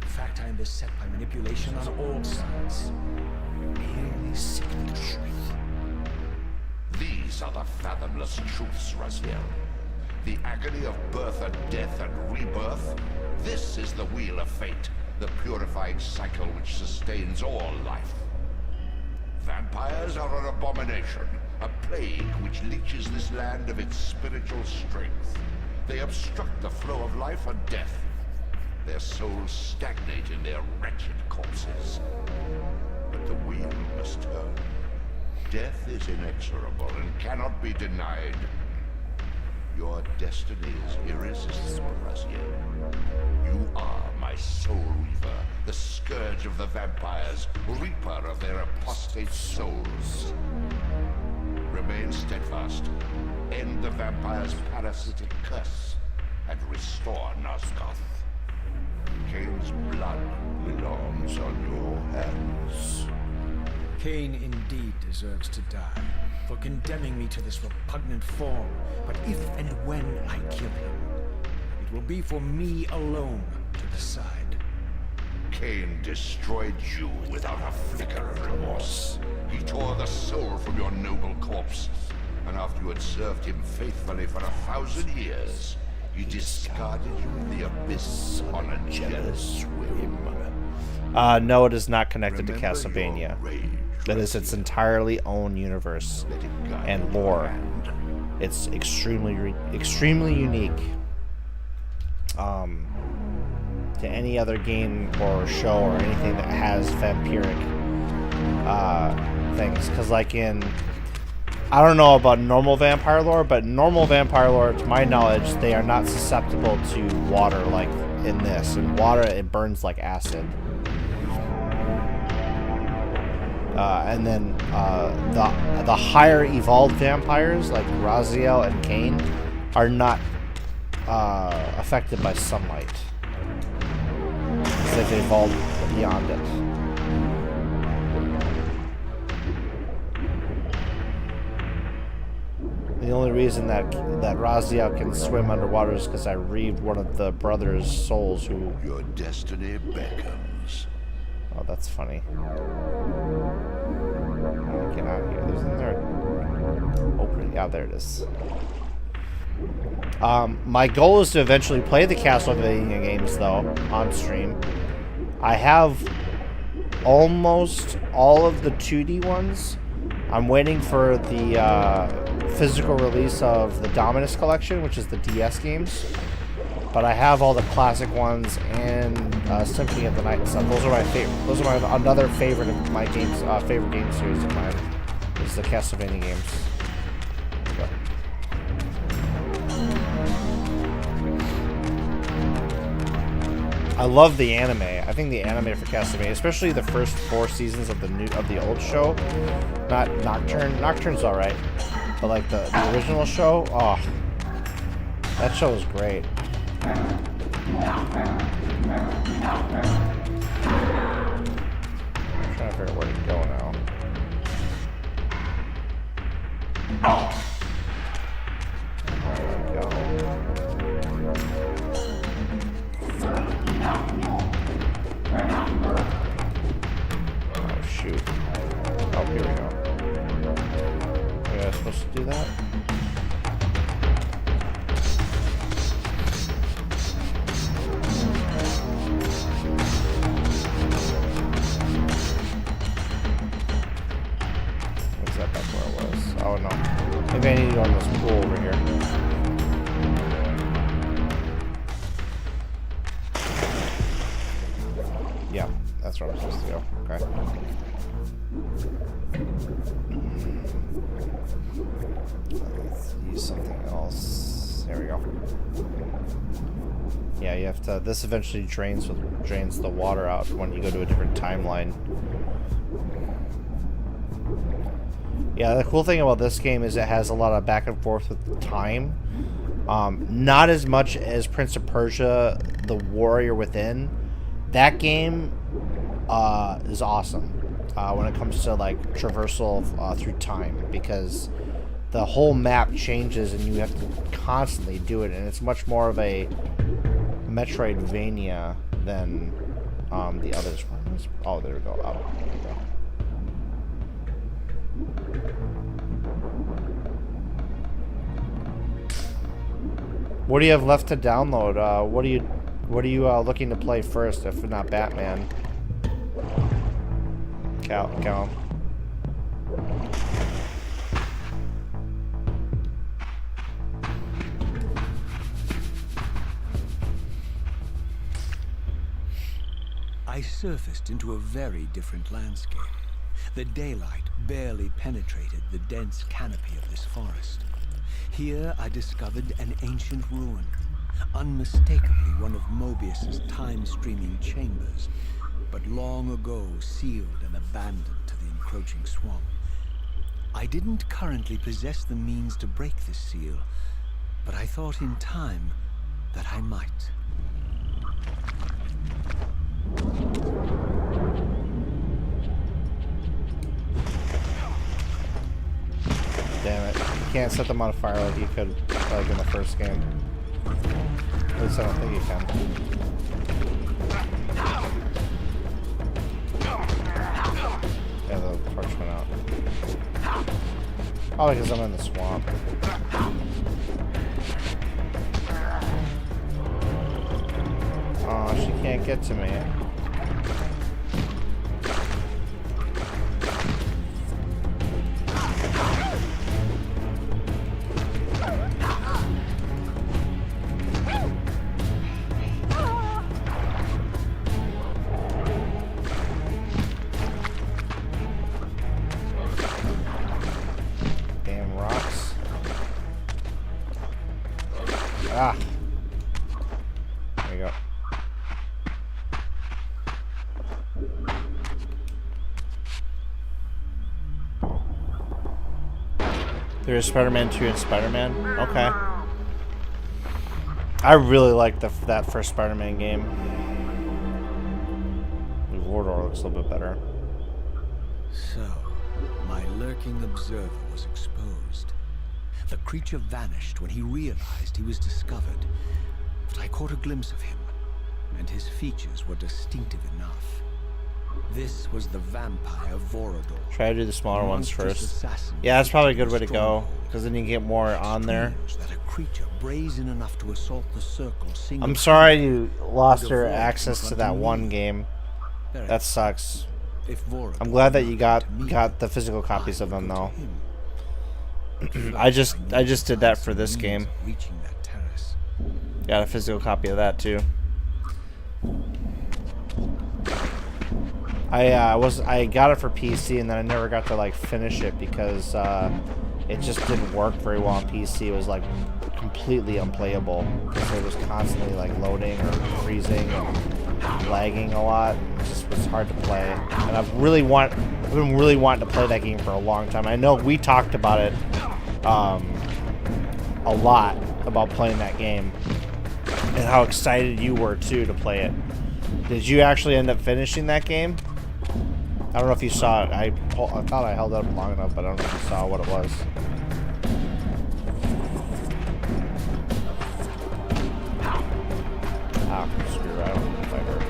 In fact, I am beset by manipulation on all sides. Merely sickening truth. These are the fathomless truths, Raziel. The agony of birth and death and rebirth. This is the wheel of fate, the purifying cycle which sustains all life. Vampires are an abomination, a plague which leeches this land of its spiritual strength. They obstruct the flow of life and death. Their souls stagnate in their wretched corpses. But the wheel must turn. Death is inexorable and cannot be denied. Your destiny is irresistible, Raziel. You are my Soul Reaver, the scourge of the vampires, reaper of their apostate souls. Remain steadfast, end the vampire's parasitic curse, and restore Nosgoth. Kain's blood belongs on your hands. Kain indeed deserves to die for condemning me to this repugnant form. But if and when I kill him, it will be for me alone to decide. Kain destroyed you without a flicker of remorse. He tore the soul from your noble corpse, and after you had served him faithfully for 1,000 years, he discarded you in the abyss on a jealous whim. No, it is not connected to Remember Castlevania. your rage, That is its entirely own universe let it guide and your lore. hand. It's extremely unique to any other game or show or anything that has vampiric things. Because like I don't know about normal vampire lore, but normal vampire lore, to my knowledge, they are not susceptible to water like in this. In water, it burns like acid. And then the higher evolved vampires like Raziel and Kain are not affected by sunlight. They've evolved beyond it. The only reason that Raziel can swim underwater is because I reaved one of the brothers' souls who... Your destiny beckons. Oh, that's funny. Get out of here. Isn't there an opening? Yeah, there it is. My goal is to eventually play the Castlevania games, though, on stream. I have almost all of the 2D ones. I'm waiting for the physical release of the Dominus Collection, which is the DS games. But I have all the classic ones and Symphony of the Night and stuff. Those are my favorite. Those are my another favorite of my games. Favorite game series of mine is the Castlevania games. Go. I love the anime. I think the anime for Castlevania, especially the first 4 seasons of the old show, not Nocturne. Nocturne's all right, but like the original show, oh, that show was great. I'm trying to figure out where to go now. Where to go? Oh shoot. Oh, here we go. Was I supposed to do that? What's that back where I was? Oh no. Maybe I need to go on this pool over here. Yeah, that's where I'm supposed to go. Okay. Let's use something else. There we go. Yeah, you have to. This eventually drains the water out when you go to a different timeline. Yeah, the cool thing about this game is it has a lot of back and forth with time. Not as much as Prince of Persia: The Warrior Within. That game is awesome when it comes to like traversal through time, because the whole map changes and you have to constantly do it, and it's much more of a metroidvania than the others. Oh, there we go. Oh, there we go. What do you have left to download? What are you looking to play first, if not Batman? Cal. I surfaced into a very different landscape. The daylight barely penetrated the dense canopy of this forest. Here I discovered an ancient ruin, unmistakably one of Mobius's time-streaming chambers, but long ago sealed and abandoned to the encroaching swamp. I didn't currently possess the means to break this seal, but I thought in time that I might. Damn it. You can't set them on fire like you could like in the first game. At least I don't think you can. Yeah, the torch went out. Probably because I'm in the swamp. Oh, she can't get to me. Damn rocks. Ah. There you go. There's Spider-Man 2 and Spider-Man? Okay. I really like that first Spider-Man game. Mordor looks a little bit better. So, my lurking observer was exposed. The creature vanished when he realized he was discovered, but I caught a glimpse of him, and his features were distinctive enough. This was the vampire Vorador. Try to do the smaller ones first. Yeah, that's probably a good way to go, because then you can get more on there. That a creature brazen enough to assault the circle. I'm sorry you lost your access to that one game. That sucks. I'm glad that you got the physical copies of them though. I just did that for this game. Got a physical copy of that too. I got it for PC and then I never got to like finish it because it just didn't work very well on PC. It was like completely unplayable because it was constantly like loading or freezing. And lagging a lot. It just was hard to play. And I've been really wanting to play that game for a long time. I know we talked about it a lot, about playing that game. And how excited you were, too, to play it. Did you actually end up finishing that game? I don't know if you saw it. I thought I held it up long enough, but I don't know if you saw what it was. Ah, screw it. I don't know if I heard.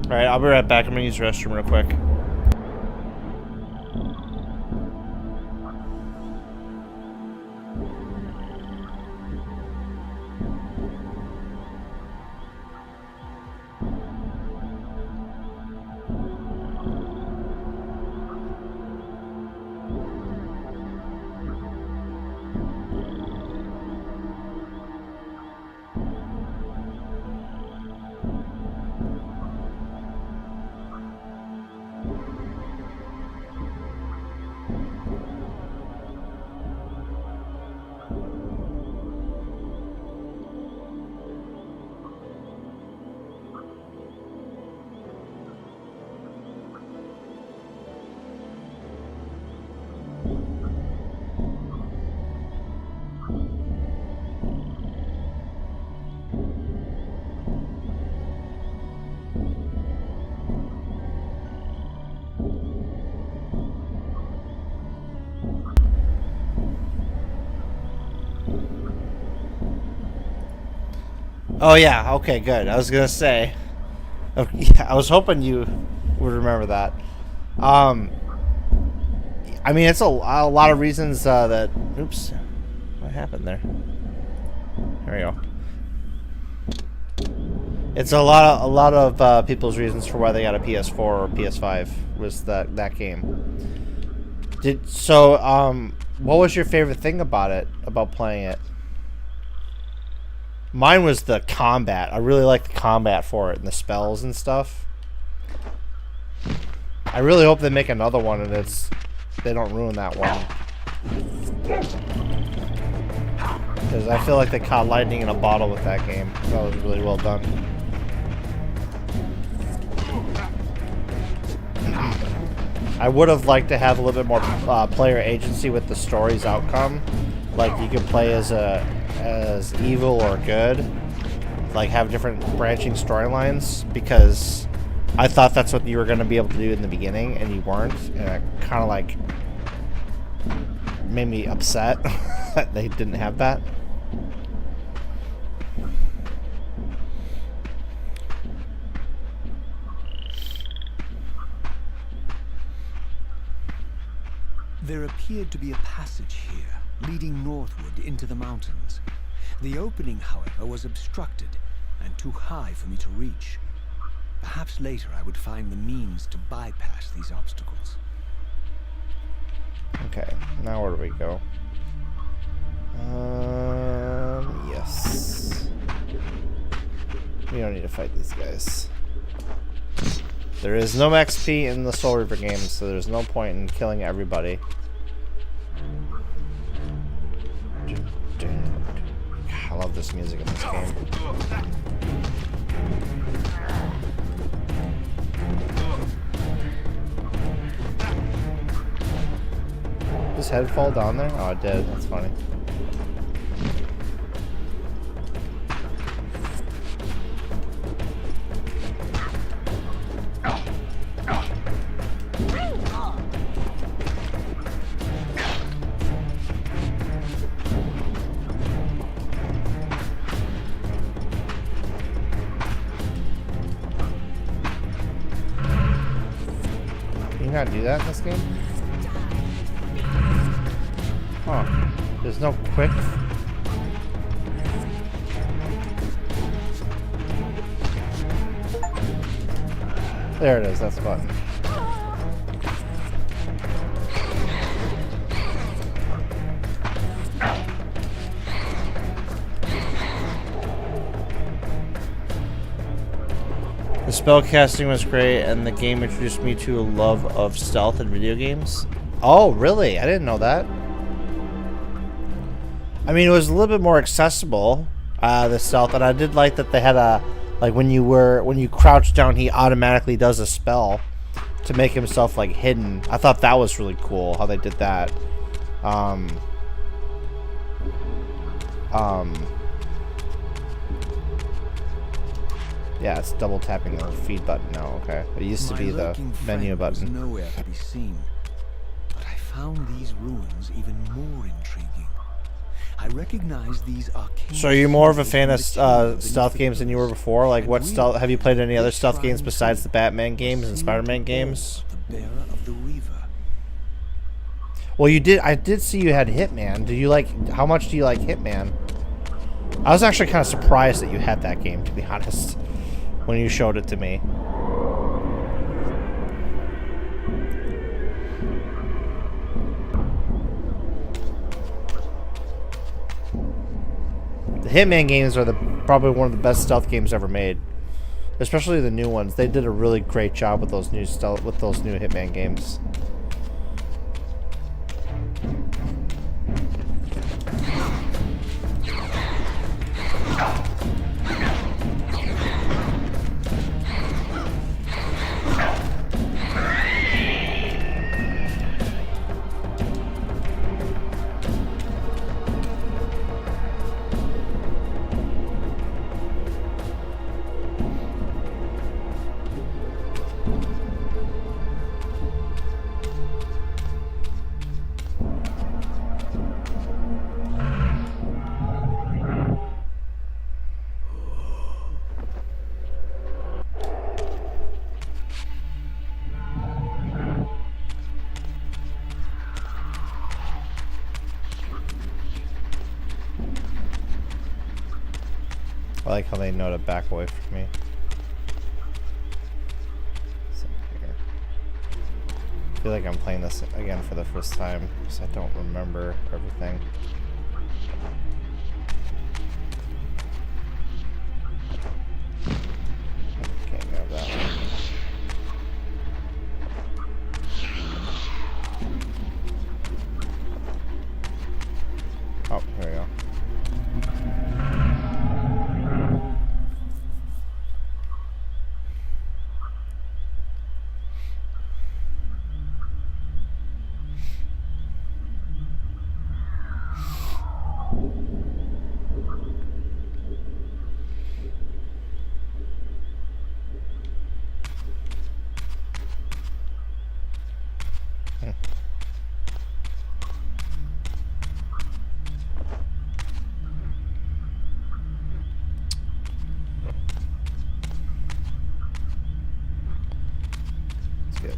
Alright, I'll be right back. I'm gonna use the restroom real quick. Oh yeah, okay, good. I was gonna say, yeah, I was hoping you would remember that. I mean, it's a lot of reasons that. Oops, what happened there? There we go. It's a lot of people's reasons for why they got a PS4 or PS5 was that game. What was your favorite thing about it? About playing it? Mine was the combat. I really like the combat for it and the spells and stuff. I really hope they make another one and they don't ruin that one. Because I feel like they caught lightning in a bottle with that game. That was really well done. I would have liked to have a little bit more player agency with the story's outcome. Like you could play as evil or good, like have different branching storylines, because I thought that's what you were going to be able to do in the beginning and you weren't, and it kind of like made me upset that they didn't have that. There appeared to be a passage here, leading northward into the mountains. The opening, however, was obstructed and too high for me to reach. Perhaps later I would find the means to bypass these obstacles. Okay, now where do we go? Yes. We don't need to fight these guys. There is no XP in the Soul Reaver games, so there's no point in killing everybody. I love this music in this game. Did his head fall down there? Oh, it did. That's funny. you not do that in this game? Huh. There's no quick... There it is, that's the button. The spellcasting was great, and the game introduced me to a love of stealth in video games. Oh, really? I didn't know that. I mean, it was a little bit more accessible, the stealth, and I did like that they had a, like when you crouch down, he automatically does a spell to make himself like hidden. I thought that was really cool how they did that. Yeah, it's double tapping the feed button now. Okay, it used to be the menu button. Was nowhere to be seen, but I found these ruins even more intriguing. I recognize these arcane. So are you more of a fan of stealth games than you were before? Like, what stealth? Have you played any other stealth games besides the Batman games and Spider-Man games? The bearer of the Reaver. Well, you did. I did see you had Hitman. Do you like? How much do you like Hitman? I was actually kind of surprised that you had that game, to be honest, when you showed it to me. The Hitman games are probably one of the best stealth games ever made, especially the new ones. They did a really great job with those new Hitman games. I like how they know to back away from me. I feel like I'm playing this again for the first time because I don't remember everything. Can't grab that one. Oh, here we go.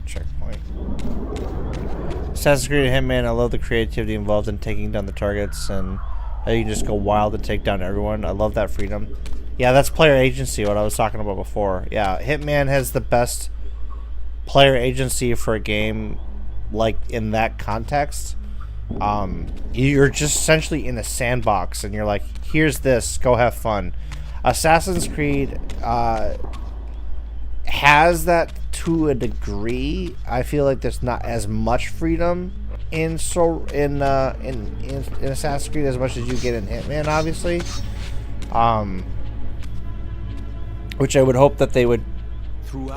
Checkpoint. Assassin's Creed and Hitman, I love the creativity involved in taking down the targets and how you can just go wild and take down everyone. I love that freedom. Yeah, that's player agency, what I was talking about before. Yeah, Hitman has the best player agency for a game like in that context. You're just essentially in a sandbox and you're like, here's this, go have fun. Assassin's Creed has that to a degree. I feel like there's not as much freedom in Assassin's Creed as much as you get in Hitman, obviously. Which I would hope that they would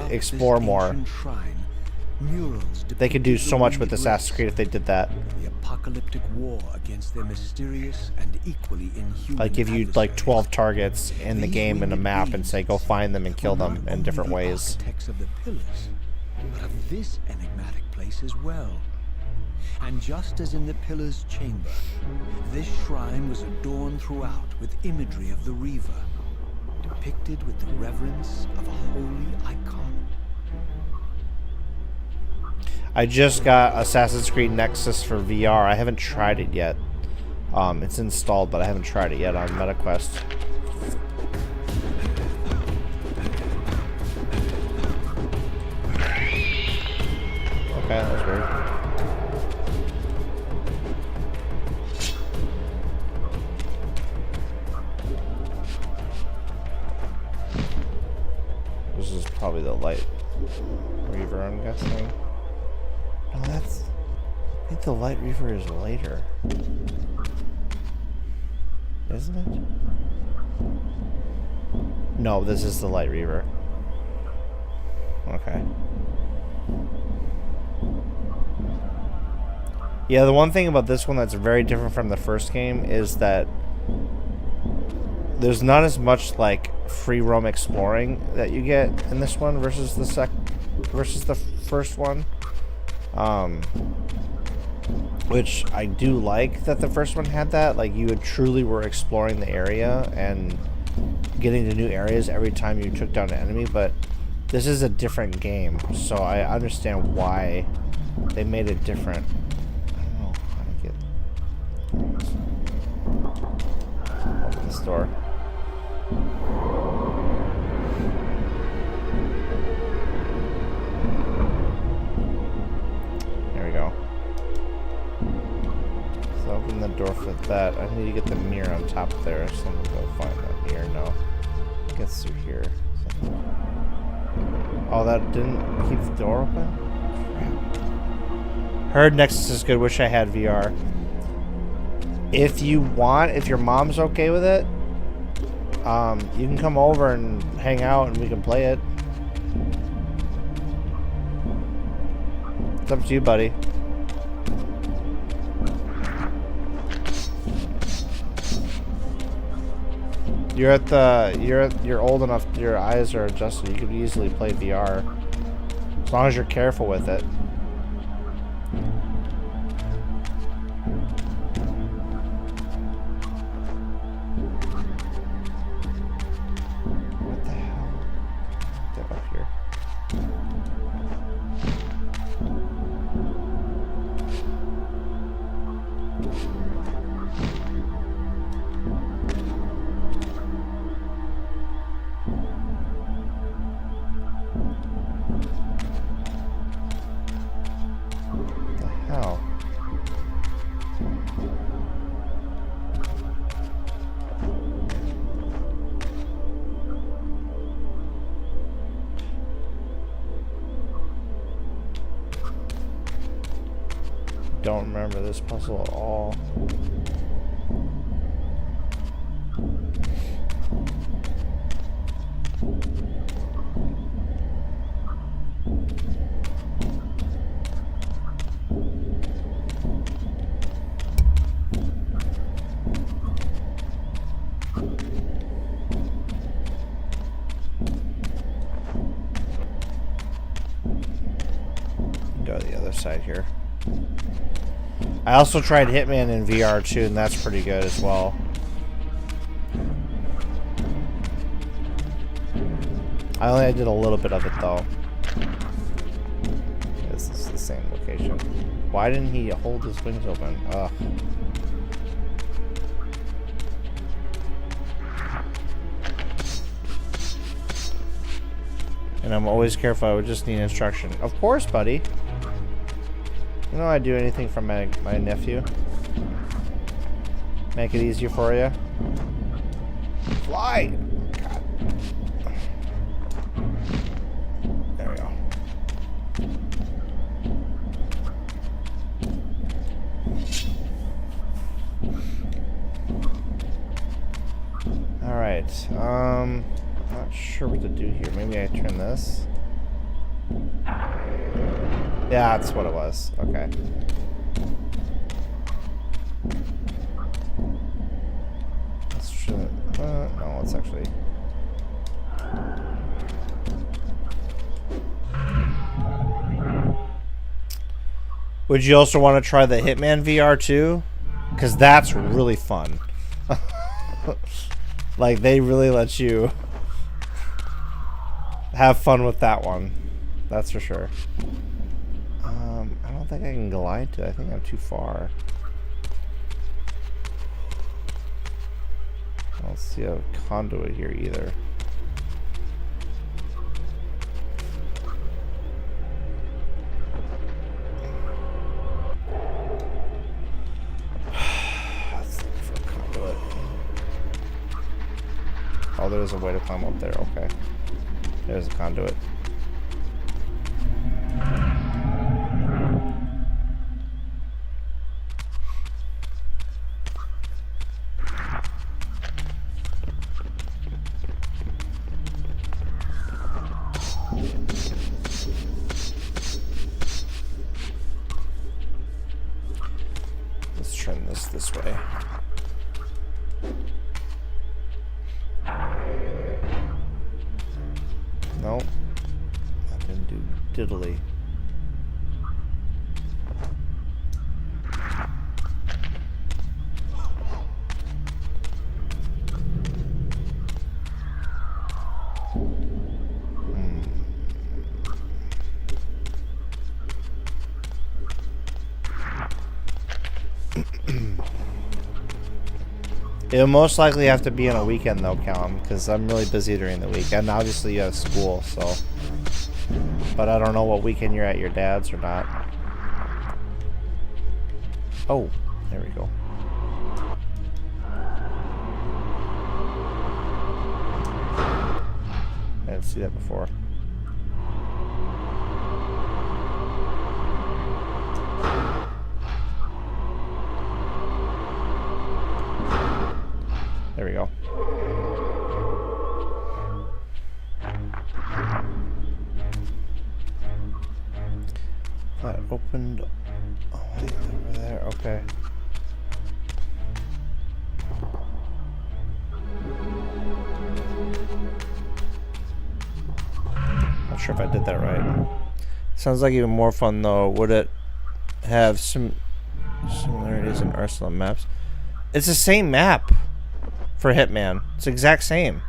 explore more. They could do so much with Assassin's Creed if they did that. The apocalyptic war against their mysterious and equally inhuman like give you like 12 targets in the game in a map and say go find them and kill them in different ways. Of the pillars, but of this enigmatic place as well. And just as in the Pillars chamber, this shrine was adorned throughout with imagery of the Reaver, depicted with the reverence of a holy icon. I just got Assassin's Creed Nexus for VR. I haven't tried it yet. It's installed, but I haven't tried it yet on MetaQuest. Okay, that was weird. This is probably the light Reaver, I'm guessing. No, that's... I think the light Reaver is later. Isn't it? No, this is the light Reaver. Okay. Yeah, the one thing about this one that's very different from the first game is that there's not as much like free roam exploring that you get in this one versus the first one. Which I do like that the first one had that. Like, you truly were exploring the area and getting to new areas every time you took down an enemy, but this is a different game, so I understand why they made it different. I don't know how to get... Open this door. There we go. So open the door for that. I need to get the mirror on top there, so I'm gonna go find that mirror now. It gets through here. Oh, that didn't keep the door open? Crap. Heard Nexus is good. Wish I had VR. If you want, if your mom's okay with it, you can come over and hang out and we can play it. It's up to you, buddy. You're old enough, your eyes are adjusted, you could easily play VR. As long as you're careful with it. What the hell? Get up here. Don't remember this puzzle at all. Go to the other side here. I also tried Hitman in VR too, and that's pretty good as well. I did a little bit of it though. This is the same location. Why didn't he hold his wings open? Ugh. And I'm always careful, I would just need instruction. Of course, buddy. You know I'd do anything for my nephew. Make it easier for you. Fly! God. There we go. Alright, not sure what to do here. Maybe I turn this. Yeah, that's what it was. Okay. Let's try. No, let's actually. Would you also want to try the Hitman VR too? Because that's really fun. Like, they really let you have fun with that one. That's for sure. I don't think I can glide to it. I think I'm too far. I don't see a conduit here either. Let's look for a conduit. Oh, there's a way to climb up there. Okay. There's a conduit. Let's turn this way. Nope. That didn't do diddly. It'll most likely have to be on a weekend though, Callum, because I'm really busy during the week. And obviously you have school, so. But I don't know what weekend you're at your dad's or not. Oh, there we go. I didn't see that before. There we go. That opened. Oh, wait, over there. Okay. Not sure if I did that right. Sounds like even more fun though. Would it have some similarities in Ursula maps? It's the same map. For Hitman, it's the exact same.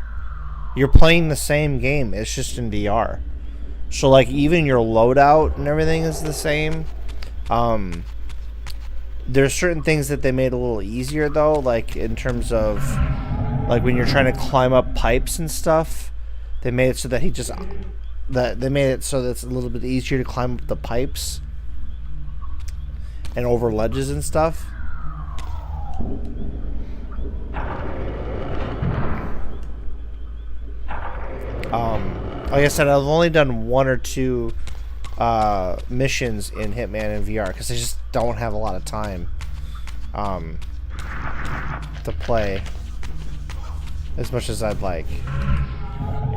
You're playing the same game. It's just in VR. So like even your loadout and everything is the same. There's certain things that they made a little easier though, like in terms of like when you're trying to climb up pipes and stuff. They made it so that they made it so that it's a little bit easier to climb up the pipes and over ledges and stuff. Like I said, I've only done 1 or 2 missions in Hitman in VR because I just don't have a lot of time to play as much as I'd like.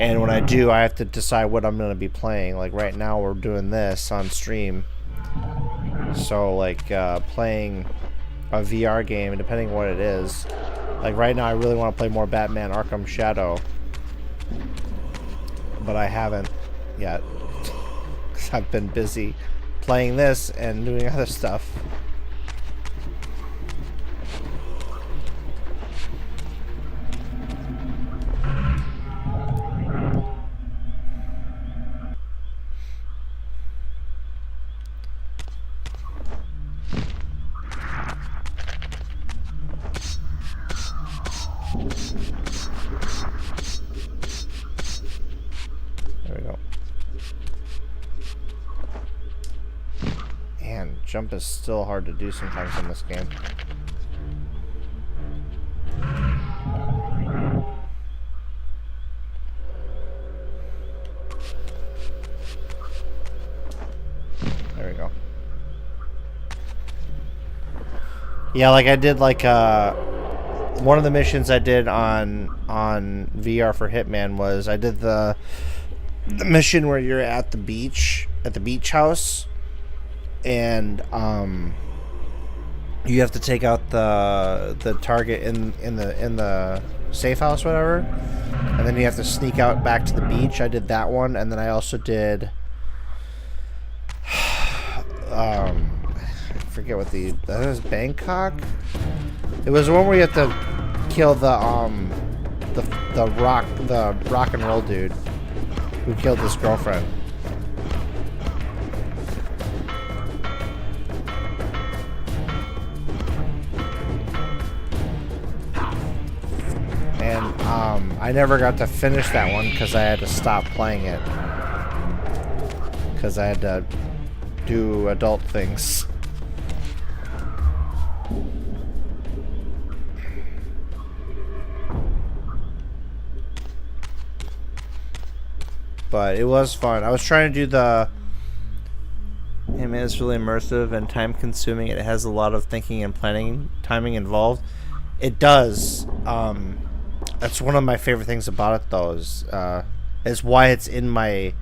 And when I do, I have to decide what I'm going to be playing. Like right now, we're doing this on stream. So like playing a VR game, depending on what it is. Like right now, I really want to play more Batman Arkham Shadow. But I haven't yet because I've been busy playing this and doing other stuff. Jump is still hard to do sometimes in this game. There we go. Yeah, like I did like one of the missions I did on VR for Hitman was I did the mission where you're at the beach house. And you have to take out the target in the safe house, whatever, and then you have to sneak out back to the beach. I did that one, and then I also did I forget what that was Bangkok. It was the one where you have to kill the rock and roll dude who killed his girlfriend. I never got to finish that one because I had to stop playing it. Because I had to do adult things. But it was fun. I was trying to do the... Hey man, it's really immersive and time consuming. It has a lot of thinking and planning timing involved. It does. That's one of my favorite things about it though, is why it's in my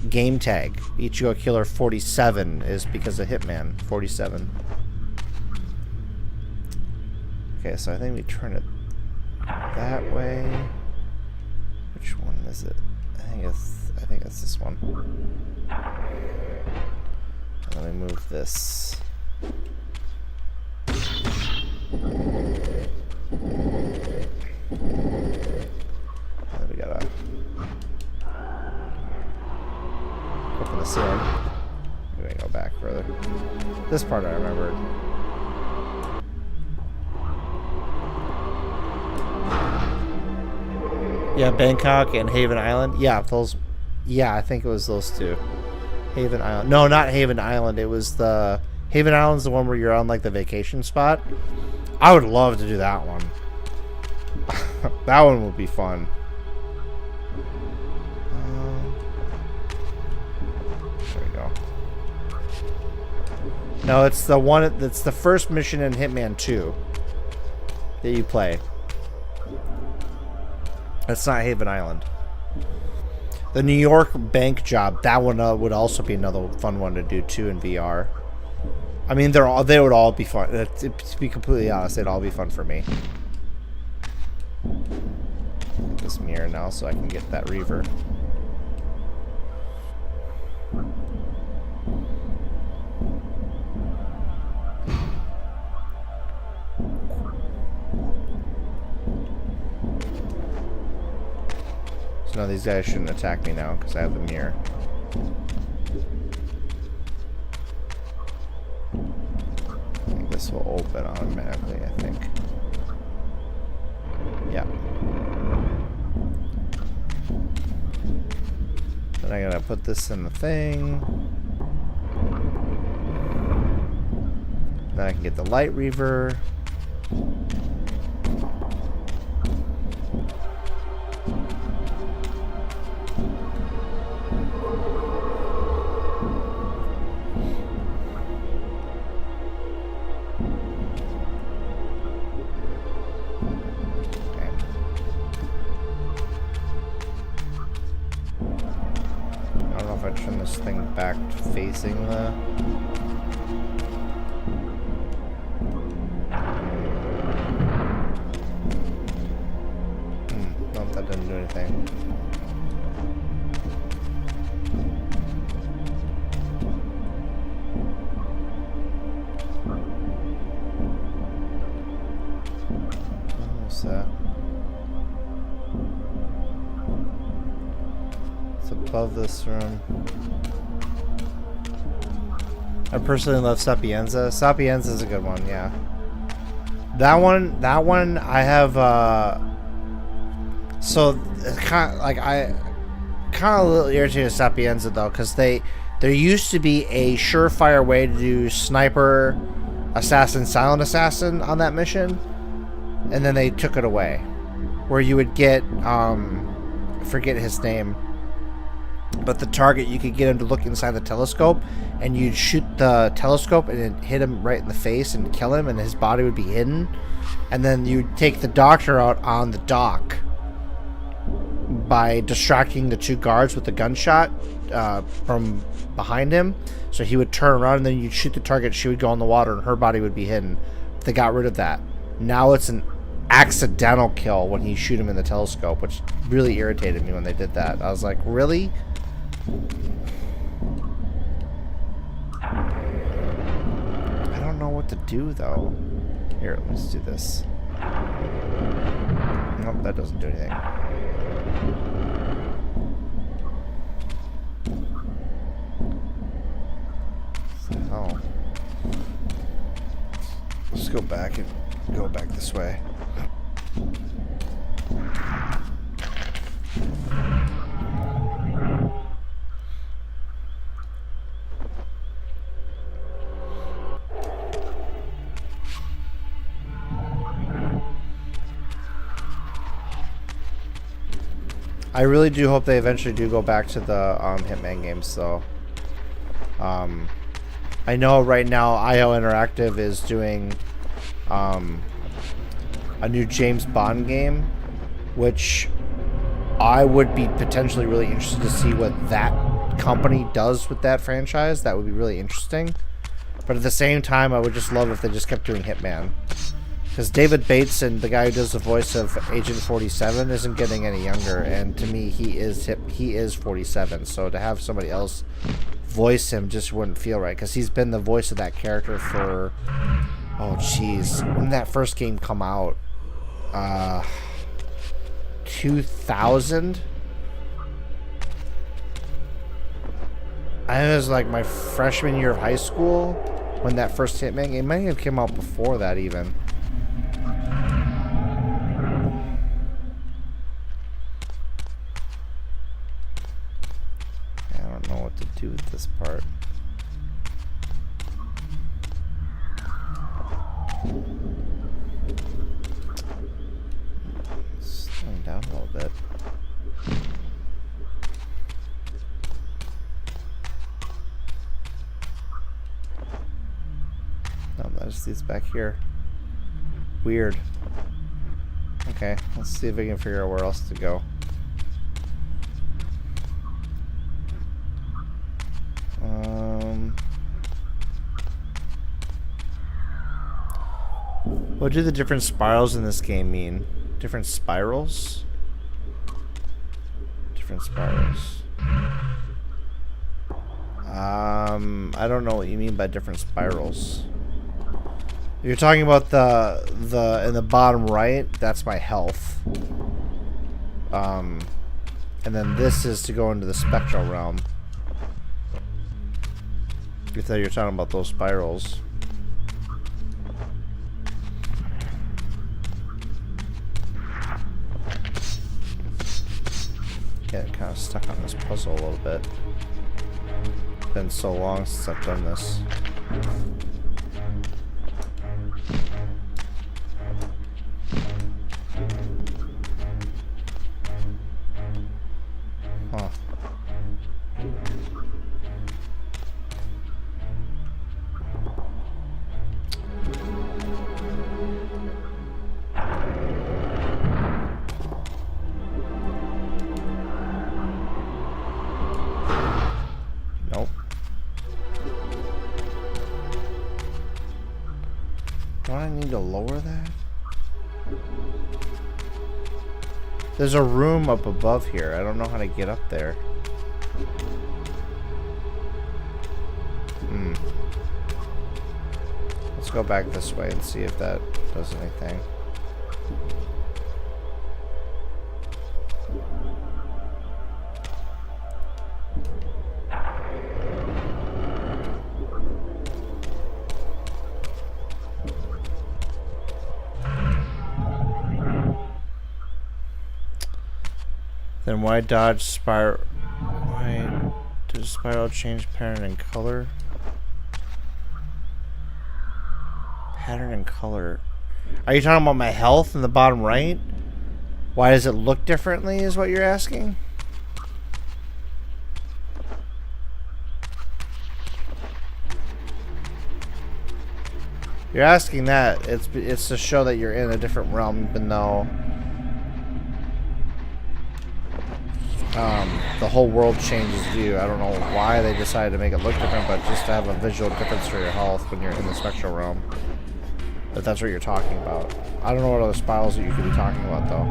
game tag. Ichigo Killer 47 is because of Hitman 47. Okay, so I think we turn it that way. Which one is it? I think it's this one. And let me move this. And then we gotta open the ceiling. We gotta go back further. This part I remembered. Yeah, Bangkok and Haven Island. Yeah, those. Yeah, I think it was those two. Haven Island. No, not Haven Island. It was the... Haven Island's the one where you're on, like, the vacation spot. I would love to do that one. That one would be fun. There we go. No, it's the one... It's the first mission in Hitman 2 that you play. That's not Haven Island. The New York bank job, that one would also be another fun one to do too in VR. I mean, they would all be fun. To be completely honest, they'd all be fun for me. Get this mirror now so I can get that Reaver. No, these guys shouldn't attack me now because I have the mirror. I think this will open automatically, I think. Yeah. Then I gotta put this in the thing. Then I can get the light Reaver. Back facing the... Nope, that didn't do anything. What's that? It's above this room. I personally love Sapienza. Sapienza is a good one, yeah. That one I have so it's kind of like a little irritated with Sapienza though, because there used to be a surefire way to do sniper assassin silent assassin on that mission, and then they took it away, where you would get I forget his name, but the target, you could get him to look inside the telescope, and you'd shoot the telescope and it hit him right in the face and kill him, and his body would be hidden. And then you'd take the doctor out on the dock by distracting the two guards with a gunshot from behind him. So he would turn around, and then you'd shoot the target, she would go in the water, and her body would be hidden. They got rid of that. Now it's an accidental kill when you shoot him in the telescope, which really irritated me when they did that. I was like, really? I don't know what to do though. Here, let's do this. Nope, that doesn't do anything. Oh. Let's go back and go back this way. I really do hope they eventually do go back to the Hitman games, though. I know right now IO Interactive is doing a new James Bond game, which I would be potentially really interested to see what that company does with that franchise. That would be really interesting. But at the same time, I would just love if they just kept doing Hitman. Because David Bates, and the guy who does the voice of Agent 47, isn't getting any younger, and to me, he is 47. So to have somebody else voice him just wouldn't feel right, because he's been the voice of that character for, oh jeez, when did that first game come out? 2000. I think it was like my freshman year of high school when that first Hitman game might have come out before that even. What to do with this part. Slowing down a little bit. No, that's these back here. Weird. Okay, let's see if we can figure out where else to go. What do the different spirals in this game mean? Different spirals? Different spirals. I don't know what you mean by different spirals. You're talking about the in the bottom right, that's my health. And then this is to go into the spectral realm. If you're talking about those spirals. Getting kind of stuck on this puzzle a little bit. It's been so long since I've done this. Huh. To lower that? There's a room up above here. I don't know how to get up there. Let's go back this way and see if that does anything. Then why dodge spiral? Why does spiral change pattern and color? Pattern and color. Are you talking about my health in the bottom right? Why does it look differently is what you're asking? You're asking that. It's to show that you're in a different realm, even though the whole world changes view. I don't know why they decided to make it look different, but just to have a visual difference for your health when you're in the spectral realm. If that's what you're talking about. I don't know what other spirals that you could be talking about, though.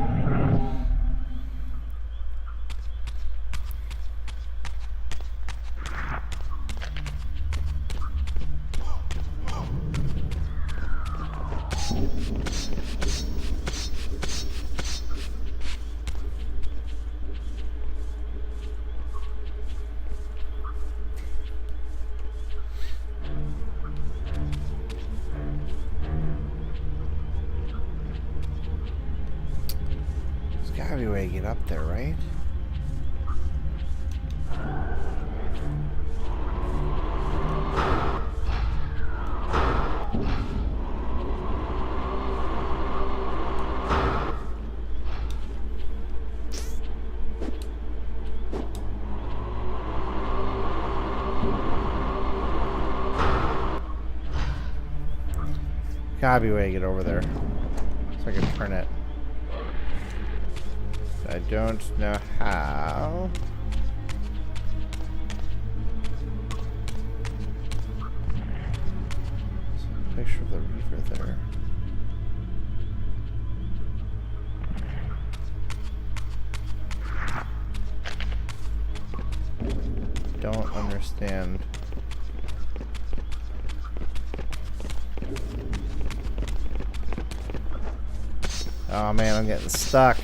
way to get up there, right? Gotta be a way to get over there. So I can turn it. I don't know how. Picture of the Reaver there. Don't understand. Oh man, I'm getting stuck.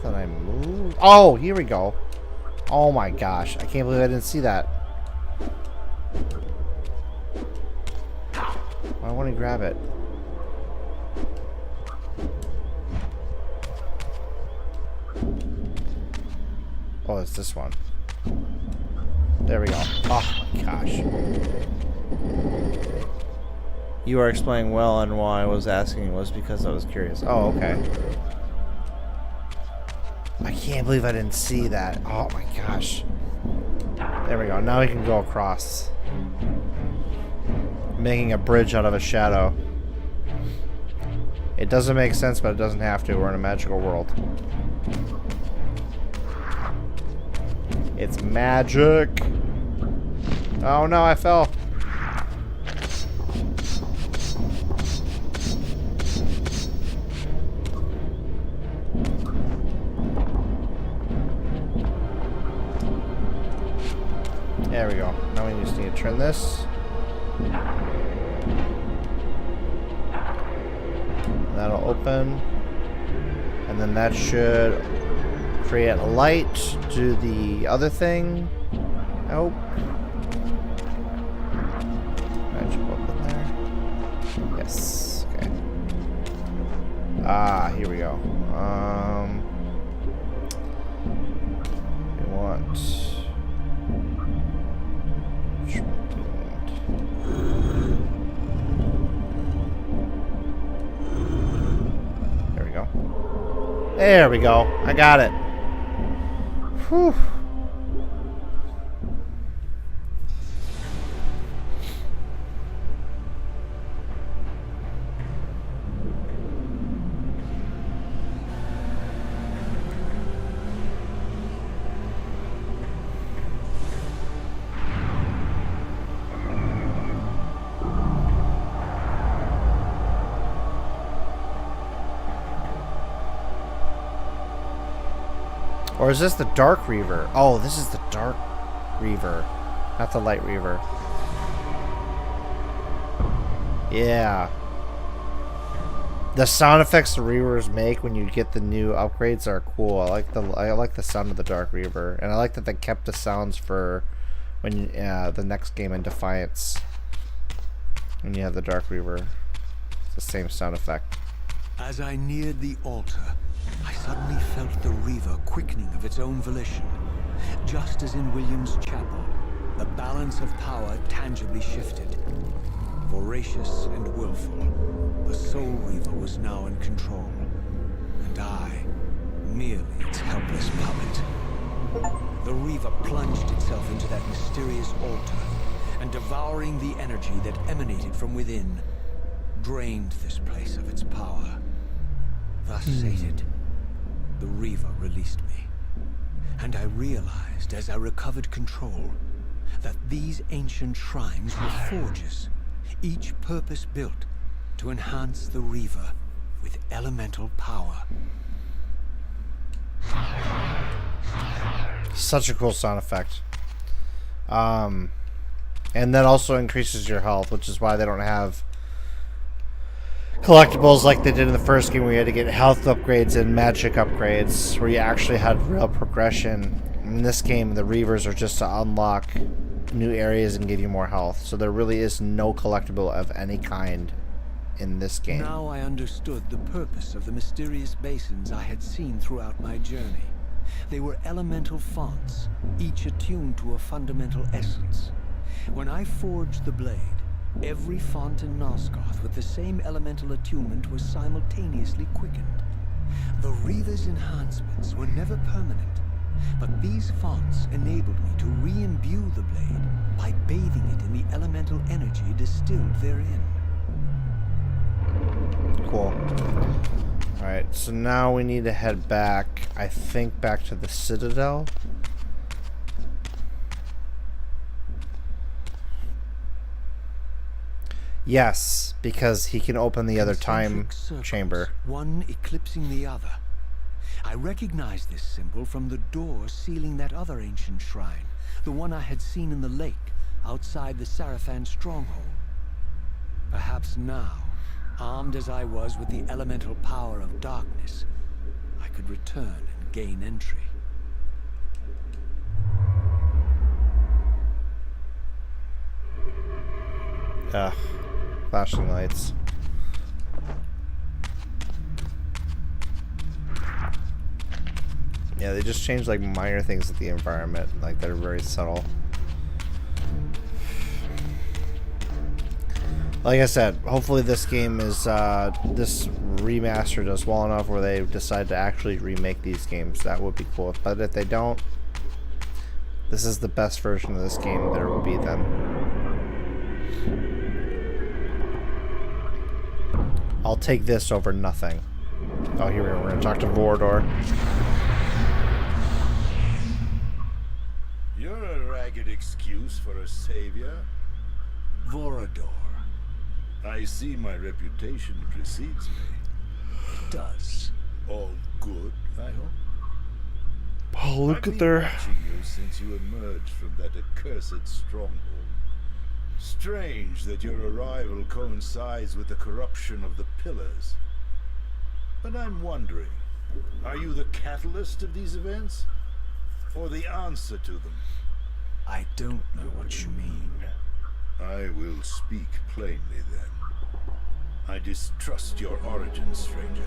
That I moved. Oh, here we go. Oh my gosh, I can't believe I didn't see that. I want to grab it. Oh, it's this one. There we go. Oh my gosh. You are explaining well, and why I was asking was because I was curious. Oh, okay. I can't believe I didn't see that. Oh my gosh. There we go. Now we can go across. Making a bridge out of a shadow. It doesn't make sense, but it doesn't have to. We're in a magical world. It's magic. Oh no, I fell. There we go. Now we just need to turn this. That'll open. And then that should create a light. Do the other thing. Nope. Magic open there. Yes. Okay. Ah, here we go. We want... There we go. I got it. Whew. Or is this the Dark Reaver? Oh, this is the Dark Reaver, not the Light Reaver. Yeah. The sound effects the Reavers make when you get the new upgrades are cool. I like the sound of the Dark Reaver, and I like that they kept the sounds for when the next game in Defiance. When you have the Dark Reaver, it's the same sound effect. As I neared the altar, I suddenly felt the Reaver quickening of its own volition. Just as in William's chapel, the balance of power tangibly shifted. Voracious and willful, the Soul Reaver was now in control. And I, merely its helpless puppet. The Reaver plunged itself into that mysterious altar, and devouring the energy that emanated from within, drained this place of its power. Thus sated, the Reaver released me. And I realized as I recovered control that these ancient shrines were forges, each purpose-built to enhance the Reaver with elemental power. Such a cool sound effect. And that also increases your health, which is why they don't have collectibles like they did in the first game, where you had to get health upgrades and magic upgrades, where you actually had real progression. In this game, the Reavers are just to unlock new areas and give you more health. So there really is no collectible of any kind in this game. Now I understood the purpose of the mysterious basins I had seen throughout my journey. They were elemental fonts, each attuned to a fundamental essence. When I forged the blade, every font in Nosgoth with the same elemental attunement was simultaneously quickened. The Reaver's enhancements were never permanent, but these fonts enabled me to re-imbue the blade by bathing it in the elemental energy distilled therein. Cool. Alright, so now we need to head back, I think back to the Citadel. Yes, because he can open the other time Circles, chamber. one eclipsing the other. I recognized this symbol from the door sealing that other ancient shrine, the one I had seen in the lake outside the Sarafan Stronghold. Perhaps now, armed as I was with the elemental power of darkness, I could return and gain entry. Ugh. Flashing lights. Yeah, they just changed like minor things with the environment, like they're very subtle. Like I said, hopefully this game is this remaster does well enough where they decide to actually remake these games. That would be cool. But if they don't, this is the best version of this game there will be then. I'll take this over nothing. Oh, here we are. We're gonna talk to Vorador. You're a ragged excuse for a savior. Vorador. I see my reputation precedes me. It does. All good, I hope. Oh, look I've at been their... watching you since you emerged from that accursed stronghold. Strange that your arrival coincides with the corruption of the Pillars. But I'm wondering, are you the catalyst of these events? Or the answer to them? I don't know what you mean. I will speak plainly then. I distrust your origin, stranger.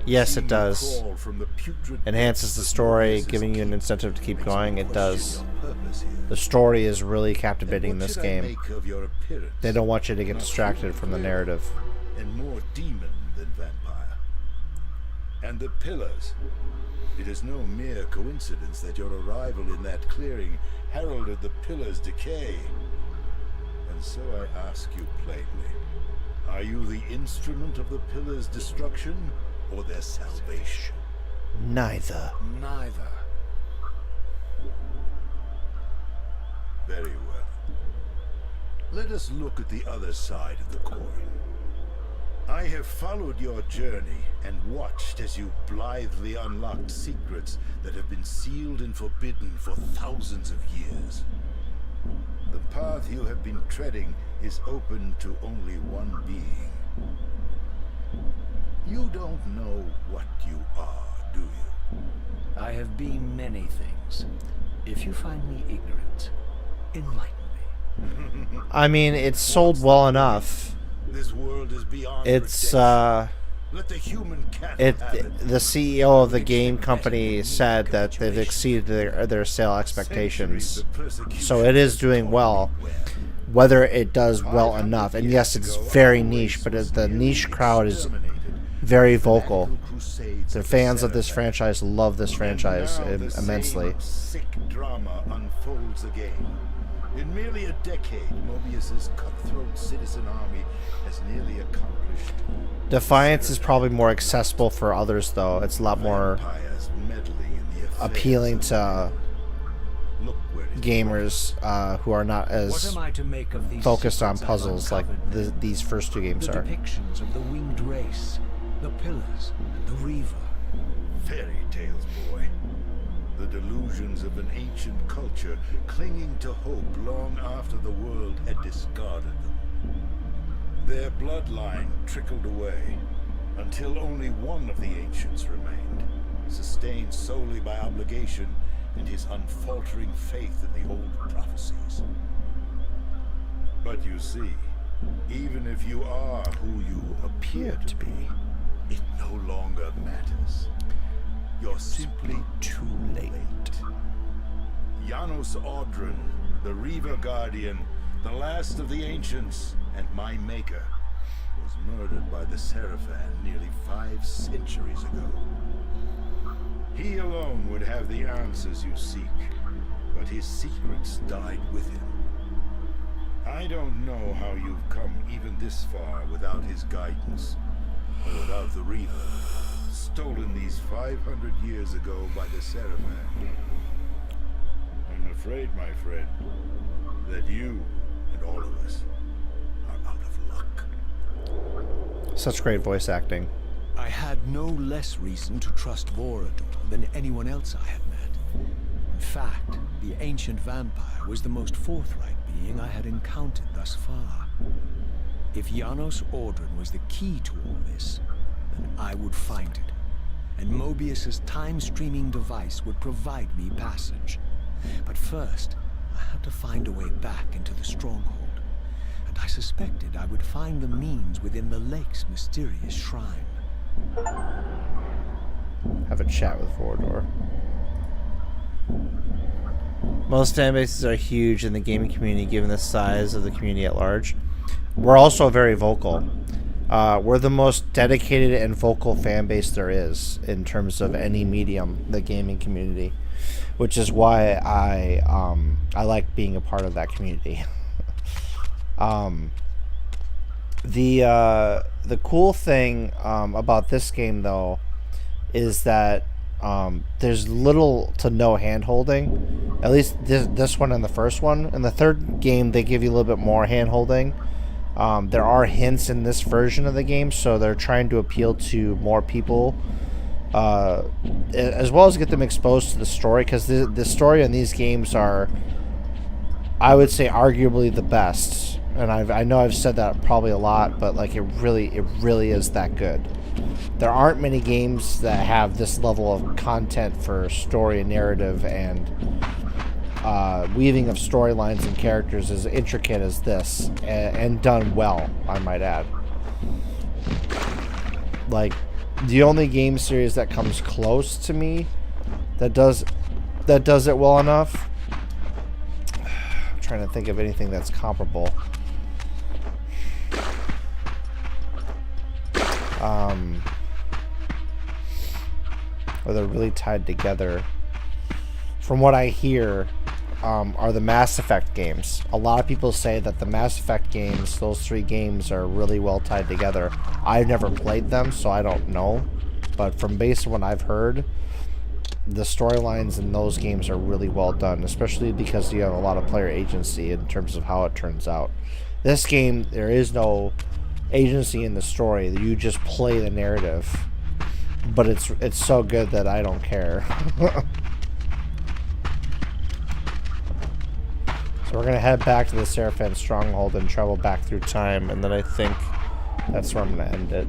Yes, it Seeing you does. crawl from the putrid Enhances the depths of story, Nemesis giving you an Keep incentive to keep makes me going. It question does. your purpose here. The story is really captivating in And what this should I game. make of your appearance? They don't want you to get Not distracted from the clear narrative. And more demon than vampire. And the Pillars. It is no mere coincidence that your arrival in that clearing heralded the Pillars' decay. And so I ask you plainly, are you the instrument of the Pillars' destruction or their salvation? Neither. Neither. Very well. Let us look at the other side of the coin. I have followed your journey and watched as you blithely unlocked secrets that have been sealed and forbidden for thousands of years. The path you have been treading is open to only one being. You don't know what you are, do you? I have been many things. If you find me ignorant, enlighten me. I mean, it's sold well enough. This world is beyond It's redemption. Let the human cat have it. the CEO of the game company said that they've exceeded their sale expectations. So it is doing well. Whether it does well enough, and yes, it's very niche, but the niche crowd is very vocal. The fans of this franchise love this franchise immensely. Sick drama unfolds again. In merely a decade, Mobius's cutthroat citizen army has nearly accomplished. Defiance is probably more accessible for others, though. It's a lot more Vampires meddling in the affairs appealing of to Look where gamers who are not What as am I to make of these focused on secrets I've puzzles like uncovered? these first two games The are. depictions of the winged race, the pillars, the Reaver. Fairy tales, boy. The delusions of an ancient culture clinging to hope long after the world had discarded them. Their bloodline trickled away until only one of the ancients remained, sustained solely by obligation and his unfaltering faith in the old prophecies. But you see, even if you are who you appear to be, it no longer matters. You're simply too late. Janos Audron, the Reaver Guardian, the last of the ancients, and my maker, was murdered by the Seraphan nearly 5 centuries ago. He alone would have the answers you seek, but his secrets died with him. I don't know how you've come even this far without his guidance, or without the Reaver, stolen these 500 years ago by the Seraphan. I'm afraid, my friend, that you and all of us are out of luck. Such great voice acting. I had no less reason to trust Vorador than anyone else I had met. In fact, the ancient vampire was the most forthright being I had encountered thus far. If Janos Audron was the key to all this, then I would find it. And Mobius's time-streaming device would provide me passage. But first, I had to find a way back into the Stronghold, and I suspected I would find the means within the lake's mysterious shrine. Have a chat with Vorador. Most fan bases are huge in the gaming community given the size of the community at large. We're also very vocal. We're the most dedicated and vocal fan base there is in terms of any medium, the gaming community, which is why I like being a part of that community. The cool thing about this game though is that there's little to no hand-holding. At least this one and the first one. In the third game they give you a little bit more hand-holding. There are hints in this version of the game, so they're trying to appeal to more people, as well as get them exposed to the story, because the story in these games are, I would say, arguably the best. And I know I've said that probably a lot, but like it really is that good. There aren't many games that have this level of content for story and narrative and weaving of storylines and characters as intricate as this, and done well, I might add. Like, the only game series that comes close to me that does it well enough, I'm trying to think of anything that's comparable. Or they're really tied together. From what I hear, are the Mass Effect games. A lot of people say that the Mass Effect games, those 3 games, are really well tied together. I've never played them, so I don't know. But from based on what I've heard, the storylines in those games are really well done, especially because you have a lot of player agency in terms of how it turns out. This game, there is no agency in the story. You just play the narrative. But it's so good that I don't care. So we're gonna head back to the Seraphan Stronghold and travel back through time, and then I think that's where I'm gonna end it.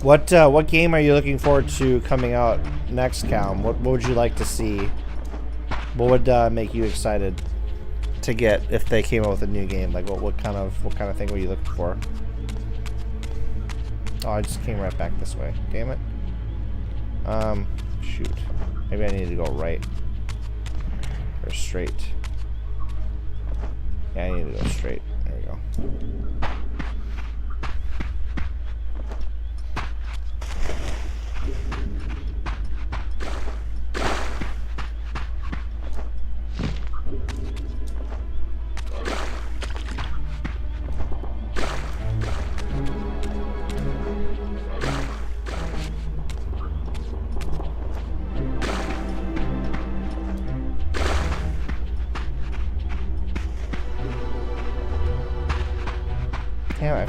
What game are you looking forward to coming out next, Calm? What would you like to see? What would make you excited to get if they came out with a new game? Like what kind of thing were you looking for? Oh, I just came right back this way. Damn it. Shoot. Maybe I need to go right or straight. Yeah, I need to go straight. There we go.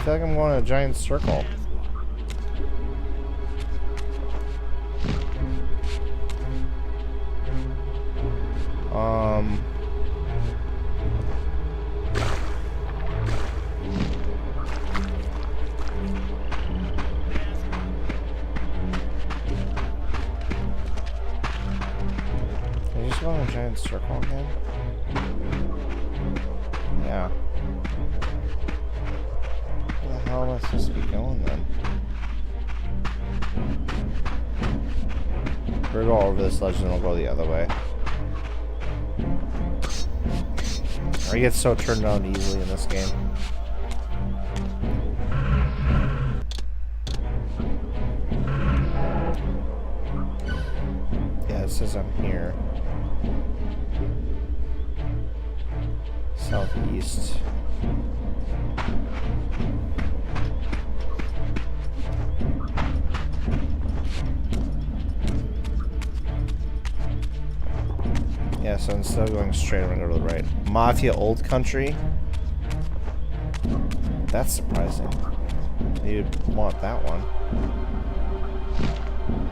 feel like I'm going in a giant circle. Can you just go in a giant circle again? Yeah. Where the hell am I supposed to be going then? We'll go over this ledge and we'll go the other way. I get so turned on easily in this game. Yeah, it says I'm here. Southeast. Yeah, so instead of going straight, I'm gonna go to the right. Mafia Old Country. That's surprising. You'd want that one.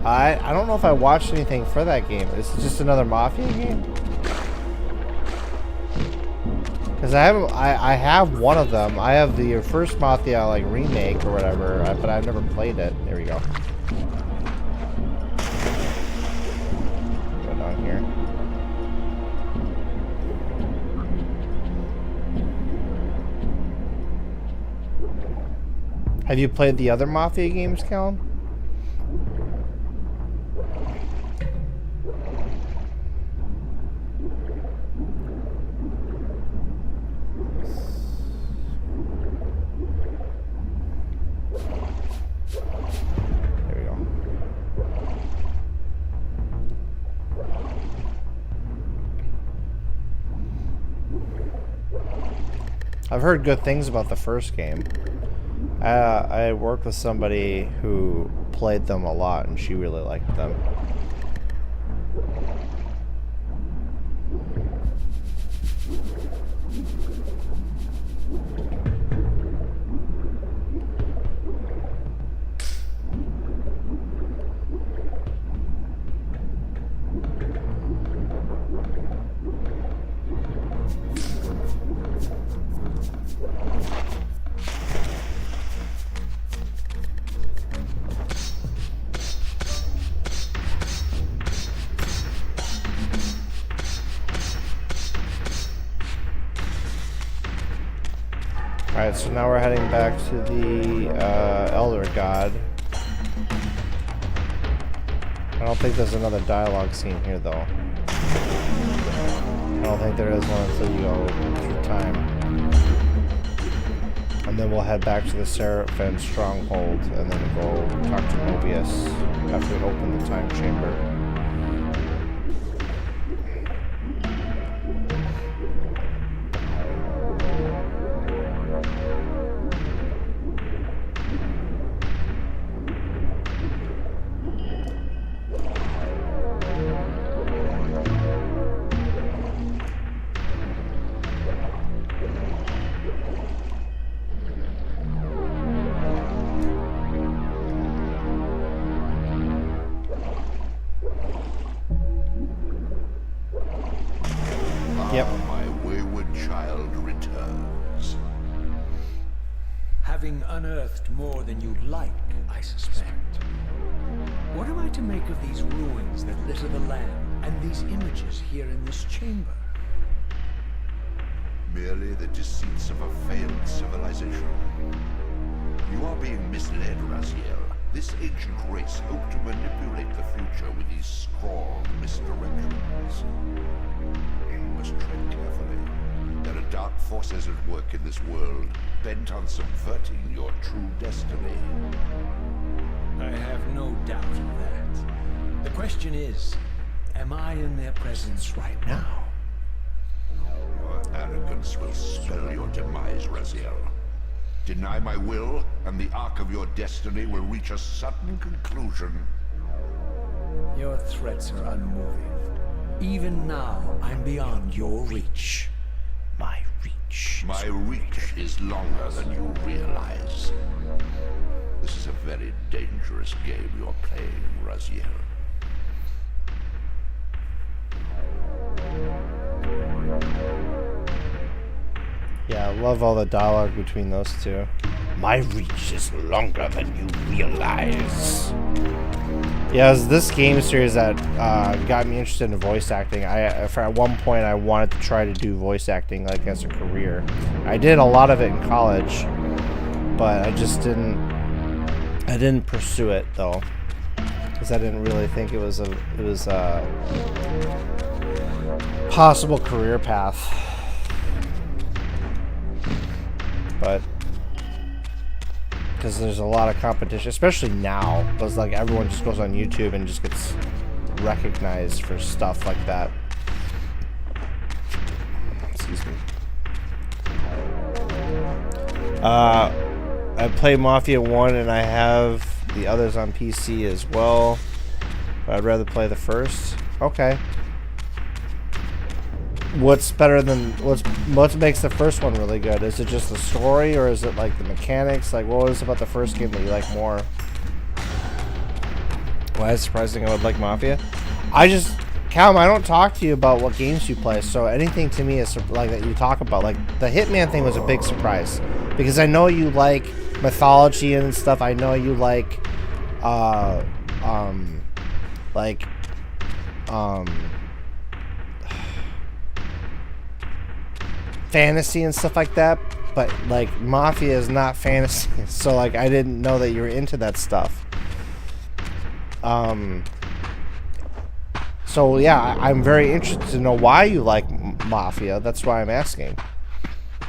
I don't know if I watched anything for that game. Is it just another Mafia game? Because I have one of them. I have the first Mafia like remake or whatever, but I've never played it. There we go. Go down here. Have you played the other Mafia games, Callum? There we go. I've heard good things about the first game. I worked with somebody who played them a lot, and she really liked them. Alright, so now we're heading back to the Elder God. I don't think there's another dialogue scene here, though. I don't think there is one until you go through time. And then we'll head back to the Seraphim Stronghold, and then go talk to Mobius after we open the time chamber. Yep. My wayward child returns. Having unearthed more than you'd like, I suspect. What am I to make of these ruins that litter the land, and these images here in this chamber? Merely the deceits of a failed civilization. You are being misled, Raziel. This ancient race hoped to manipulate the future with these strong misdirections. You must tread carefully. There are dark forces at work in this world, bent on subverting your true destiny. I have no doubt of that. The question is, am I in their presence right now? Your arrogance will spell your demise, Raziel. Deny my will, and the arc of your destiny will reach a sudden conclusion. Your threats are unmoving. Even now, I'm beyond your reach. My reach. reach. My reach is longer than you realize. This is a very dangerous game you're playing, Raziel. Yeah, I love all the dialogue between those two. My reach is longer than you realize. Yeah, it was this game series that got me interested in voice acting. At one point, I wanted to try to do voice acting like as a career. I did a lot of it in college, but I just didn't. I didn't pursue it though, because I didn't really think it was a possible career path. But because there's a lot of competition, especially now, because like everyone just goes on YouTube and just gets recognized for stuff like that. Excuse me. I play Mafia 1 and I have the others on PC as well, but I'd rather play the first. Okay. What's better than what makes the first one really good? Is it just the story, or is it like the mechanics? Like, what was it about the first game that you like more? Why is it surprising I would like Mafia? Callum, I don't talk to you about what games you play, so anything to me is like that you talk about. Like the Hitman thing was a big surprise because I know you like mythology and stuff. I know you like fantasy and stuff like that, but like Mafia is not fantasy, so like I didn't know that you were into that stuff. So yeah, I'm very interested to know why you like Mafia. That's why I'm asking.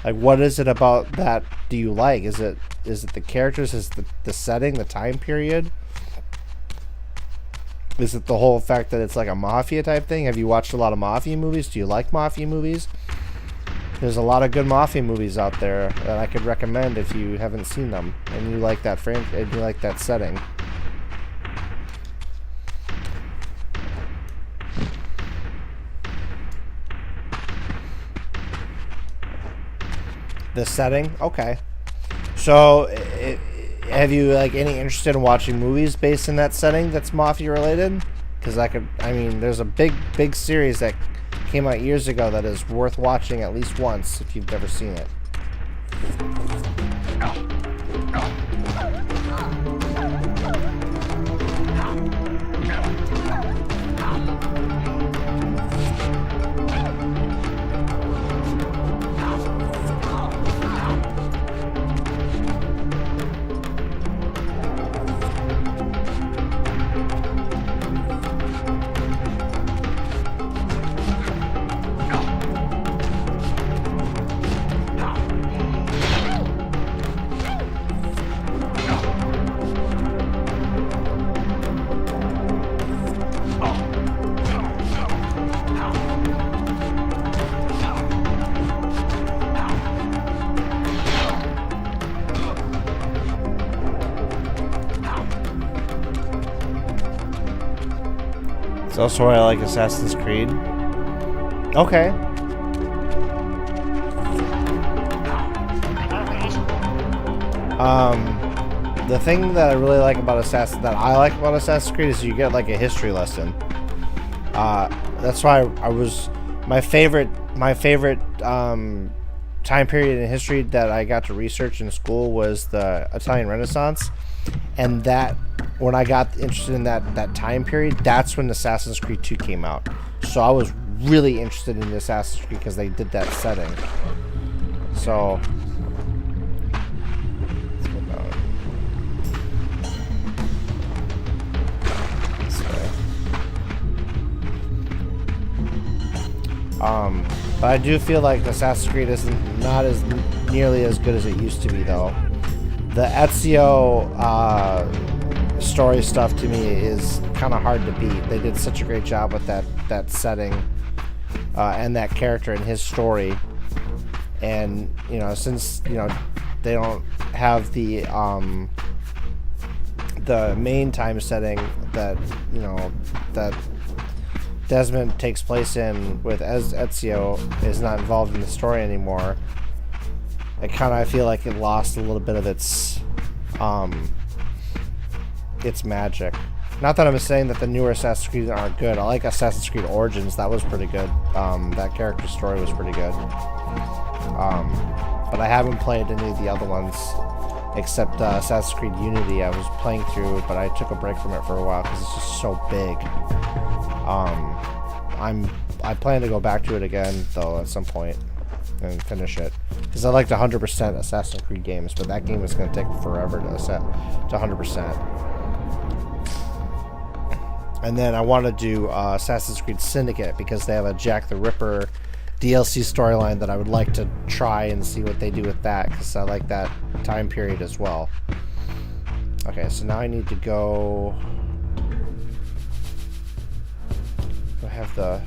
Like, what is it about that do you like? Is it the characters? Is it the setting, the time period? Is it the whole fact that it's like a Mafia type thing? Have you watched a lot of Mafia movies? Do you like Mafia movies? There's a lot of good Mafia movies out there that I could recommend if you haven't seen them and you like that and you like that setting. The setting, okay. So, have you like any interest in watching movies based in that setting that's Mafia related? Because I mean, there's a big series that came out years ago that is worth watching at least once if you've never seen it. It's also why I like Assassin's Creed. Okay. The thing that I really like about Assassin's Creed is you get like a history lesson. That's why my favorite time period in history that I got to research in school was the Italian Renaissance, and that when I got interested in that time period, that's when Assassin's Creed 2 came out. So I was really interested in Assassin's Creed because they did that setting. So but I do feel like Assassin's Creed is not as nearly as good as it used to be, though. The Ezio story stuff to me is kind of hard to beat. They did such a great job with that setting and that character and his story. And since they don't have the main time setting that that Desmond takes place in with Ezio is not involved in the story anymore. it kind of, I feel like it lost a little bit of its magic. Not that I'm saying that the newer Assassin's Creed aren't good. I like Assassin's Creed Origins. That was pretty good. That character story was pretty good. But I haven't played any of the other ones except Assassin's Creed Unity. I was playing through, but I took a break from it for a while because it's just so big. I plan to go back to it again though at some point and finish it because I like to 100% Assassin's Creed games, but that game is going to take forever to 100%. And then I want to do Assassin's Creed Syndicate because they have a Jack the Ripper DLC storyline that I would like to try and see what they do with that because I like that time period as well. Okay, so now I need to go... I have the...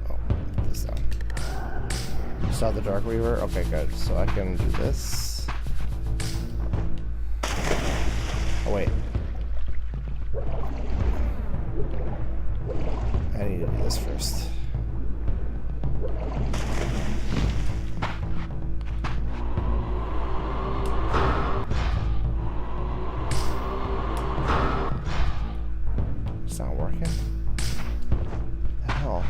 Oh, this down. Saw the Dark Reaver? Okay, good. So I can do this. Oh, wait. I need to do this first. It's not working. What the hell?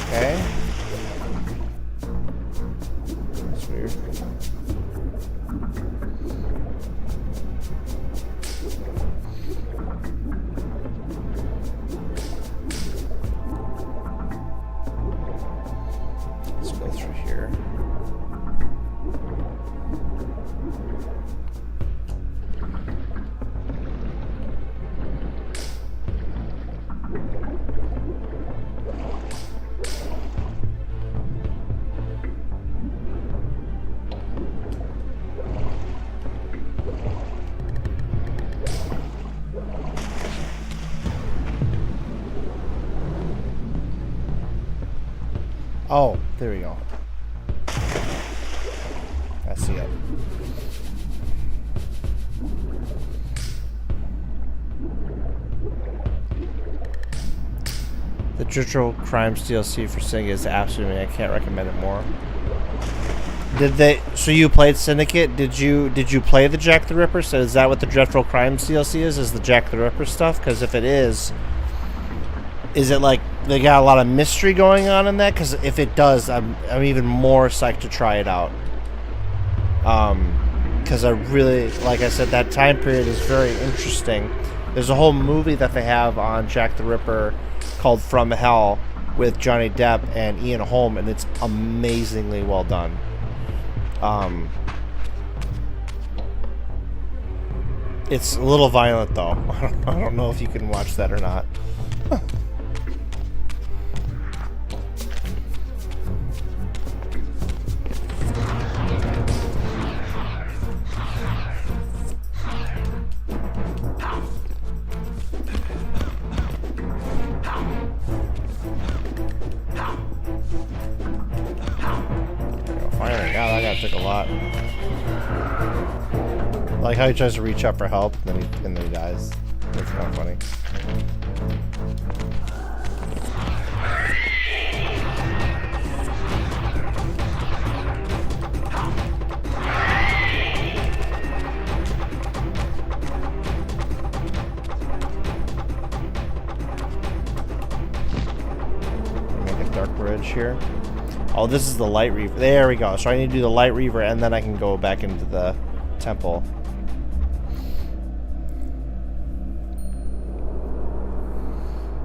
Okay. That's weird. Let's go through here. Oh, there we go. I see it. The Digital Crimes DLC for Syndicate is absolutely, I can't recommend it more. Did they? So you played Syndicate? Did you play the Jack the Ripper? So is that what the Dreadful Crimes DLC is? Is the Jack the Ripper stuff? Because if it is it like they got a lot of mystery going on in that? Because if it does, I'm even more psyched to try it out. Because I really, like I said, that time period is very interesting. There's a whole movie that they have on Jack the Ripper called From Hell with Johnny Depp and Ian Holm, and it's amazingly well done. It's a little violent though. I don't know if you can watch that or not. Took a lot. Like how he tries to reach up for help, and then he dies. That's kind of funny. Make a dark bridge here. Oh, this is the Light Reaver. There we go. So I need to do the Light Reaver, and then I can go back into the temple.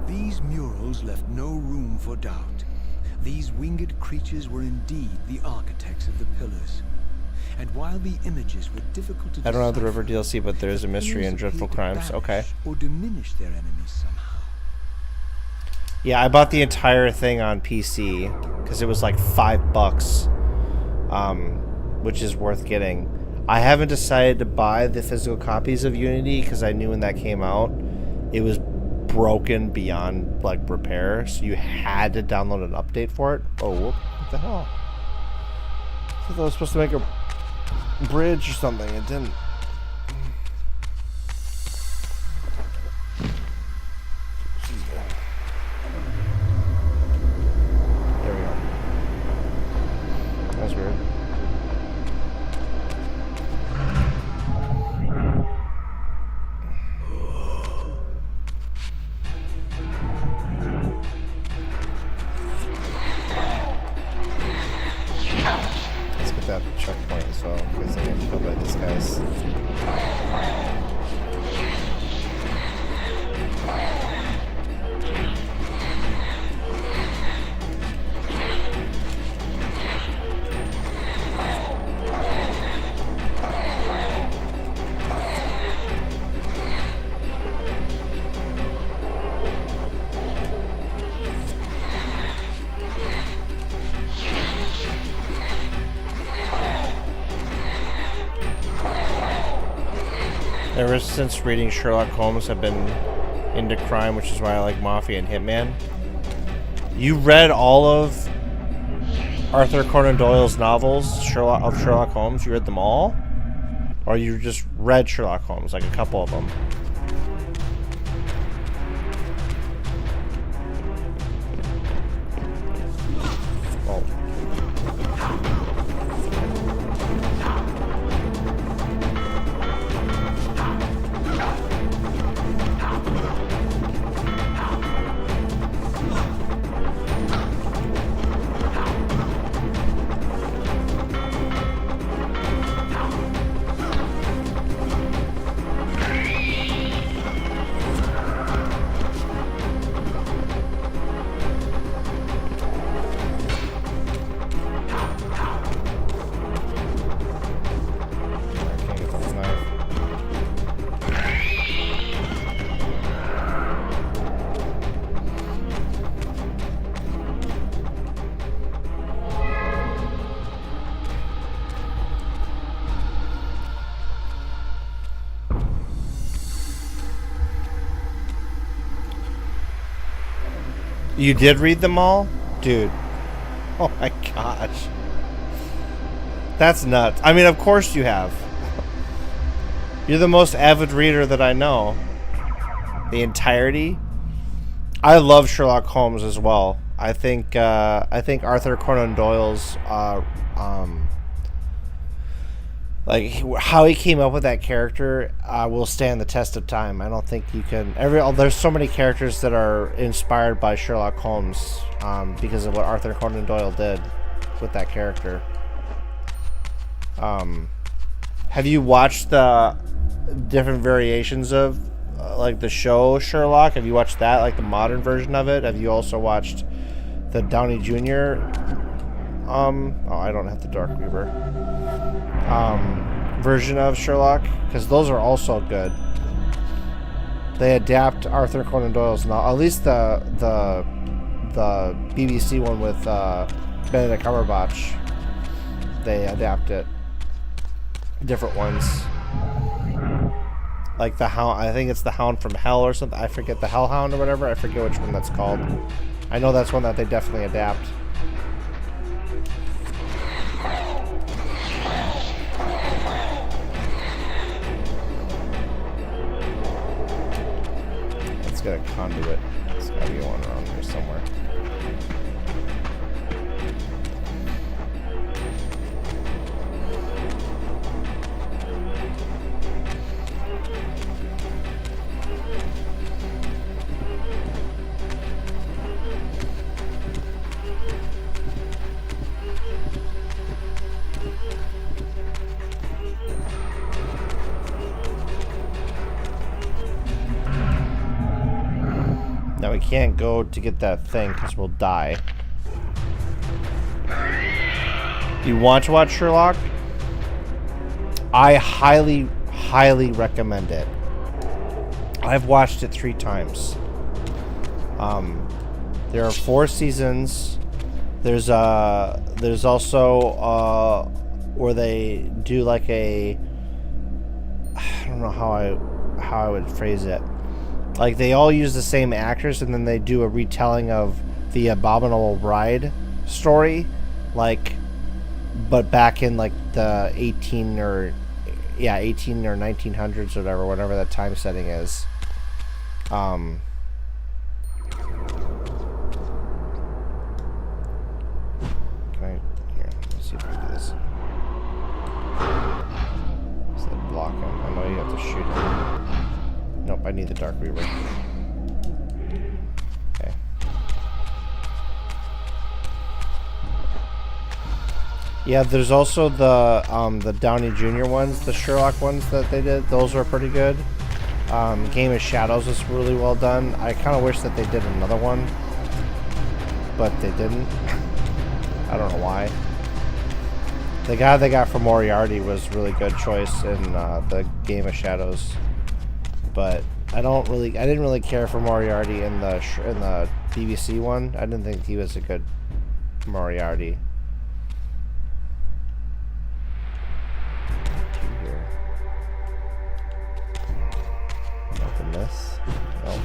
These murals left no room for doubt. These winged creatures were indeed the architects of the Pillars. And while the images were difficult to I don't have the River decipher, DLC, but there is a mystery in Dreadful Crimes. Okay. or diminish their enemies somehow. Yeah, I bought the entire thing on PC because it was like $5, which is worth getting. I haven't decided to buy the physical copies of Unity because I knew when that came out, it was broken beyond like repair, so you had to download an update for it. Oh, what the hell? I thought I was supposed to make a bridge or something. It didn't. that checkpoint as well, because I get killed by these guys. Ever since reading Sherlock Holmes, I've been into crime, which is why I like Mafia and Hitman. You read all of Arthur Conan Doyle's novels, Sherlock Holmes? You read them all? Or you just read Sherlock Holmes, like a couple of them? Oh. You did read them all? Dude. Oh my gosh. That's nuts. I mean, of course you have. You're the most avid reader that I know. The entirety. I love Sherlock Holmes as well. I think Arthur Conan Doyle's like how he came up with that character will stand the test of time. I don't think you can there's so many characters that are inspired by Sherlock Holmes because of what Arthur Conan Doyle did with that character. Have you watched the different variations of like the show Sherlock? Have you watched that, like the modern version of it? Have you also watched the Downey Jr. Oh, I don't have the Dark Reaver version of Sherlock, because those are also good. They adapt Arthur Conan Doyle's novel, at least the BBC one with Benedict Cumberbatch. They adapt it. Different ones, like the Hound. I think it's the Hound from Hell or something. I forget, the Hellhound or whatever. I forget which one that's called. I know that's one that they definitely adapt. Got a conduit. There's gotta be one around here somewhere. Now we can't go to get that thing because we'll die. You want to watch Sherlock? I highly, highly recommend it. I've watched it 3 times. There are 4 seasons. There's also where they do like a, I don't know how I would phrase it. Like, they all use the same actors, and then they do a retelling of the Abominable Bride story, like, but back in like the 18 or 1900s or whatever that time setting is. Can I, here, let's see if I can do this. Is that block him? I know you have to shoot him. Nope, I need the Dark Reaver. Okay. Yeah, there's also the Downey Jr. ones, the Sherlock ones that they did. Those were pretty good. Game of Shadows was really well done. I kind of wish that they did another one, but they didn't. I don't know why. The guy they got from Moriarty was a really good choice in the Game of Shadows, but I didn't really care for Moriarty in the BBC one. I didn't think he was a good Moriarty. Here. Open this. Nope.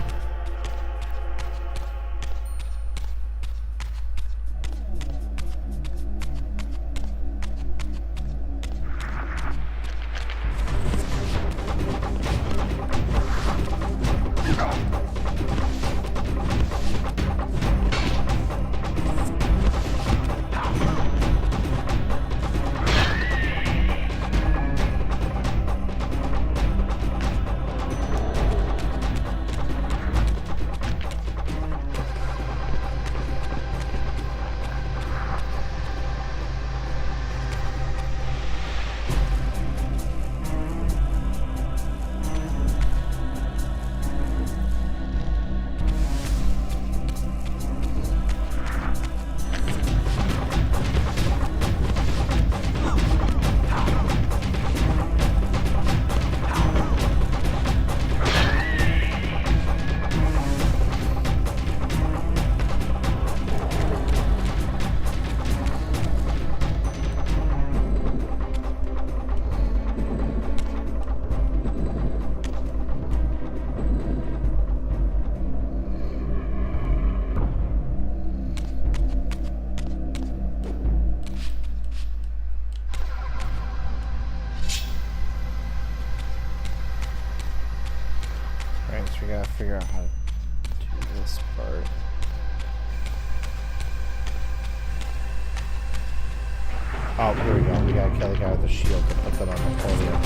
We gotta figure out how to do this part. Oh, here we go. We gotta kill the guy with the shield to put that on the podium.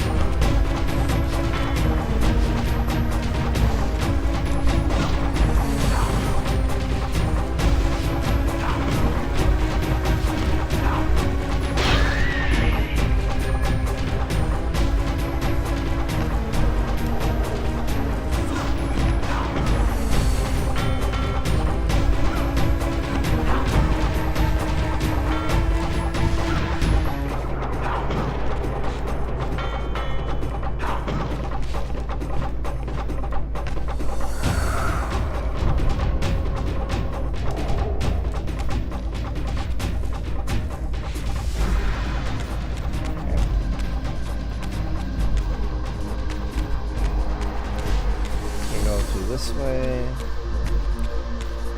This way.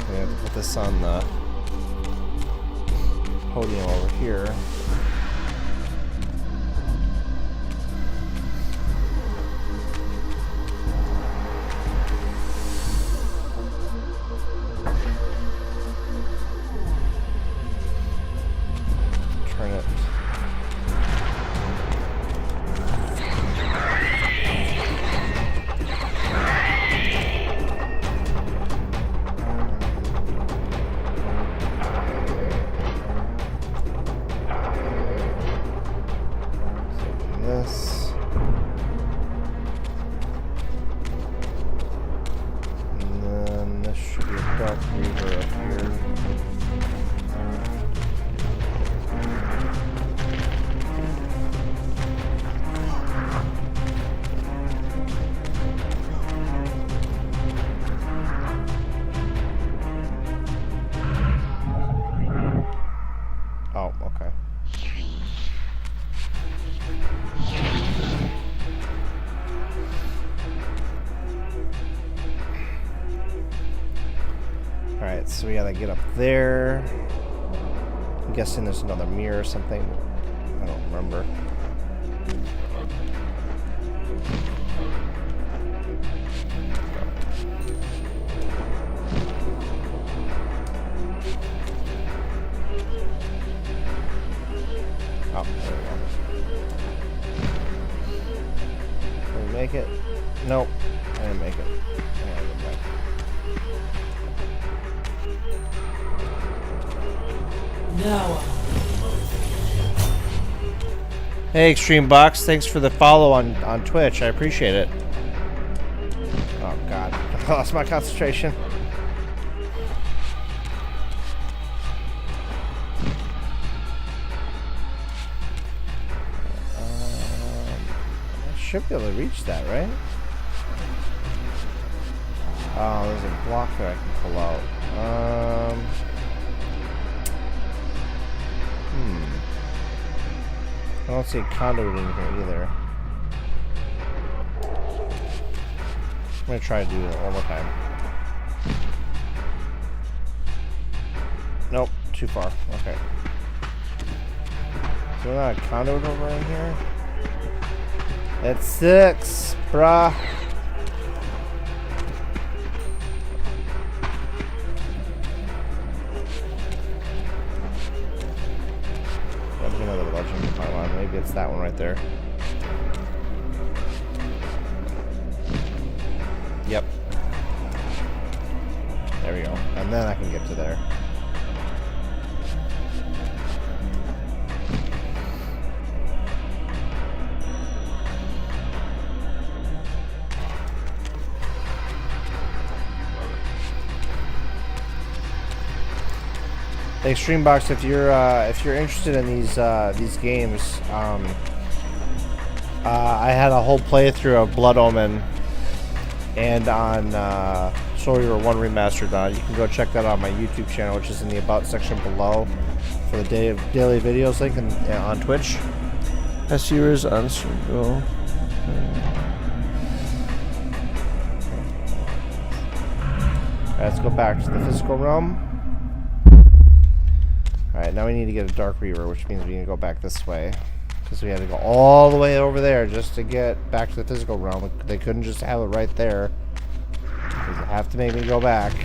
We have to put this on the podium over here. Turn it. Dark Reaver up here. Oh, okay. Alright, so we gotta get up there. I'm guessing there's another mirror or something. I don't remember. Oh, there we go. Did we make it? Nope, I didn't make it. I gotta go back. Now Hey, Extreme Box, thanks for the follow on Twitch. I appreciate it. Oh God, I lost my concentration. I should be able to reach that, right? Oh, there's a block that I can pull out. I don't see a conduit in here either. I'm gonna try to do it one more time. Nope, too far. Okay. Is there not a conduit over in here? It's 6, bruh. There's another legend. Hold on, maybe it's that one right there. Yep. There we go. And then I can get to there. Hey, Streambox, if you're interested in these games, I had a whole playthrough of Blood Omen, and on Soul Reaver 1 Remastered. You can go check that out on my YouTube channel, which is in the About section below, for the daily videos link on Twitch. Past viewers on Stronghold. Let's go back to the physical realm. Alright, now we need to get a Dark Reaver, which means we need to go back this way. Because we had to go all the way over there just to get back to the physical realm. They couldn't just have it right there. They have to make me go back.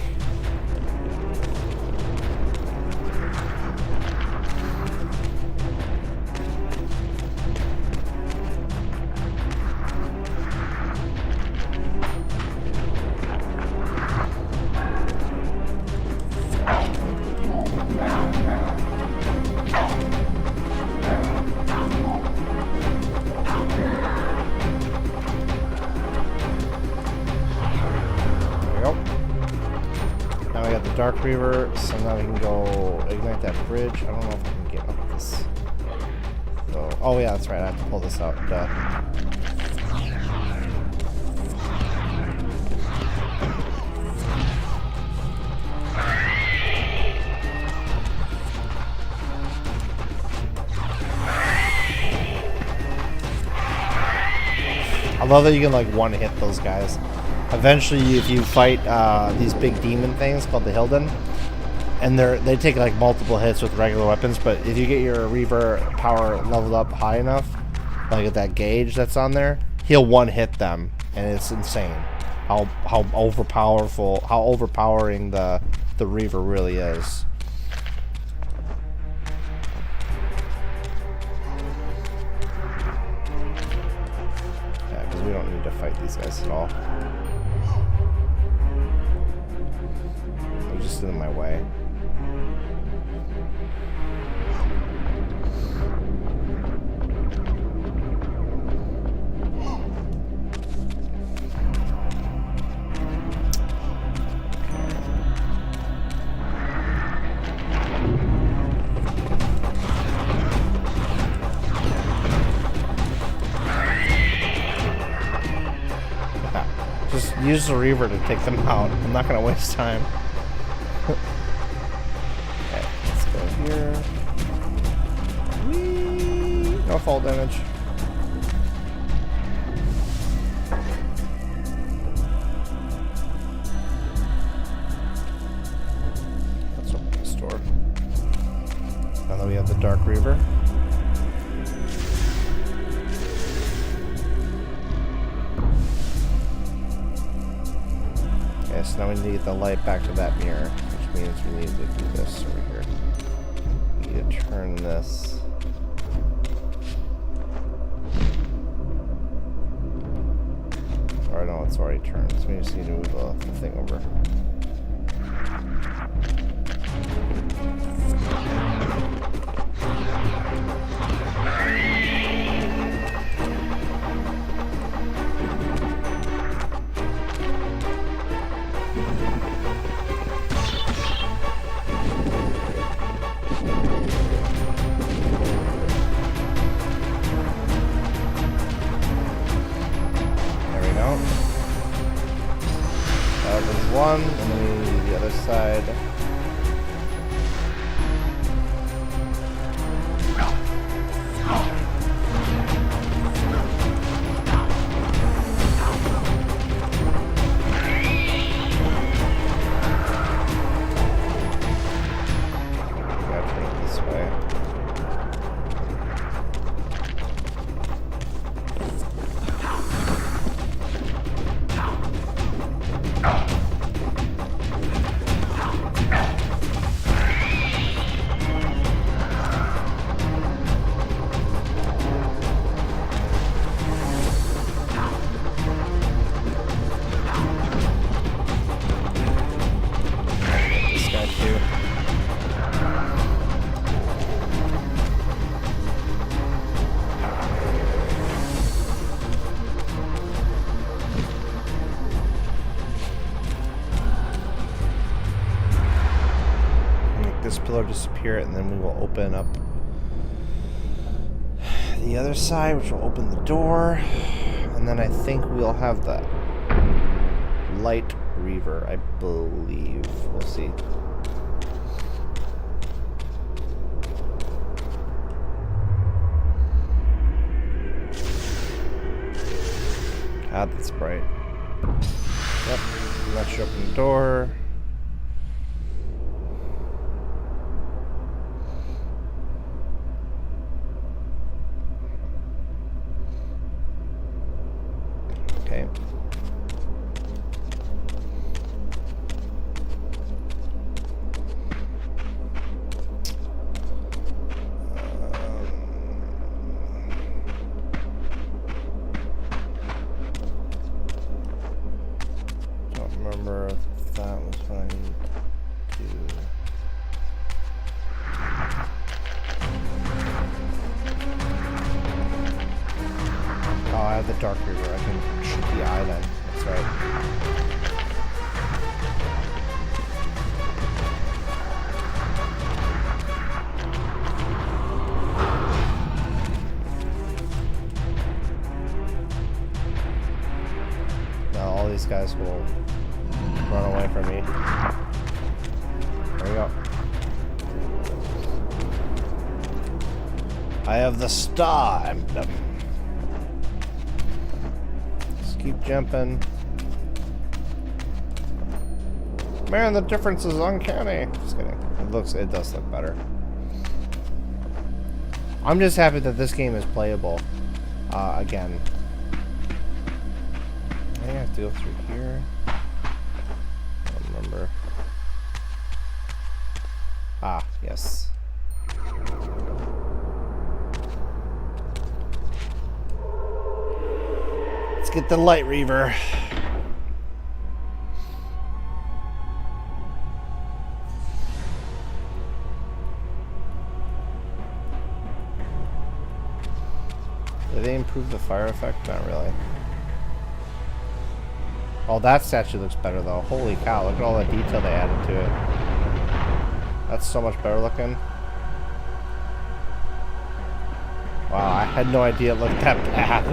Dark Reaver, so now we can go ignite that bridge. I don't know if I can get up this. So, oh yeah, that's right. I have to pull this out. Duh. I love that you can like one hit those guys. Eventually, if you fight these big demon things called the Hilden, and they take like multiple hits with regular weapons, but if you get your Reaver power leveled up high enough, like at that gauge that's on there, he'll one hit them, and it's insane how overpowering the Reaver really is. Yeah, because we don't need to fight these guys at all. Just in my way. Just use the Reaver to take them out. I'm not gonna waste time. Okay, let's go here. Whee! No fall damage. Let's open the store. Now that we have the Dark Reaver. Okay, so now we need to get the light back to that mirror. Means we need to do this over here. We need to turn this. Or no, it's already turned. So we just need to move the thing over. pillar, disappear it, and then we will open up the other side, which will open the door. And then I think we'll have the light reaver, I believe. We'll see. Ah, that's bright. Yep, that should open the door. Okay. Don't remember if that was what I need to do. Oh, I have the dark reaver. I can shoot the eye then. That's right. Now all these guys will run away from me. There we go. I have the star emblem. Keep jumping. Man, the difference is uncanny. Just kidding. It does look better. I'm just happy that this game is playable. Again. I think I have to go through here. I don't remember. Ah, yes. Let's get the light reaver. Did they improve the fire effect? Not really. Oh, that statue looks better though. Holy cow, look at all the detail they added to it. That's so much better looking. Wow, I had no idea it looked that bad.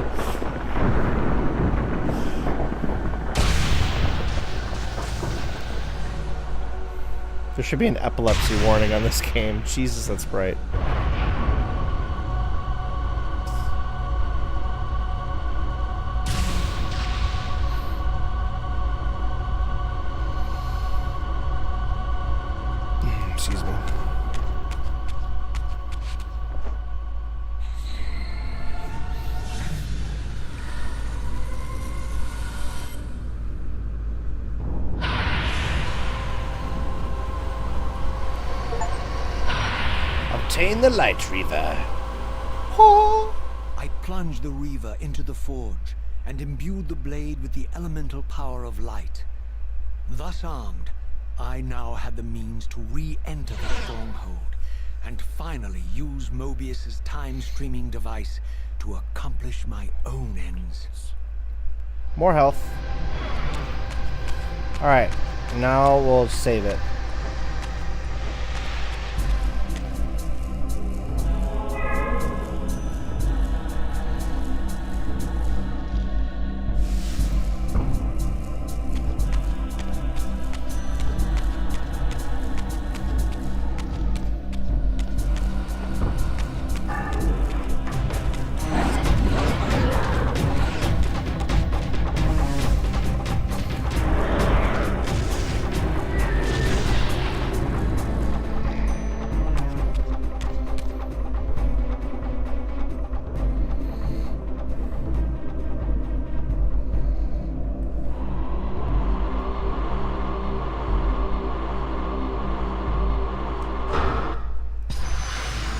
There should be an epilepsy warning on this game. Jesus, that's bright. Excuse me. Obtain the light reaver. I plunged the reaver into the forge and imbued the blade with the elemental power of light. Thus armed, I now had the means to re-enter the Stronghold and finally use Mobius's time-streaming device to accomplish my own ends. More health. Alright, now we'll save it.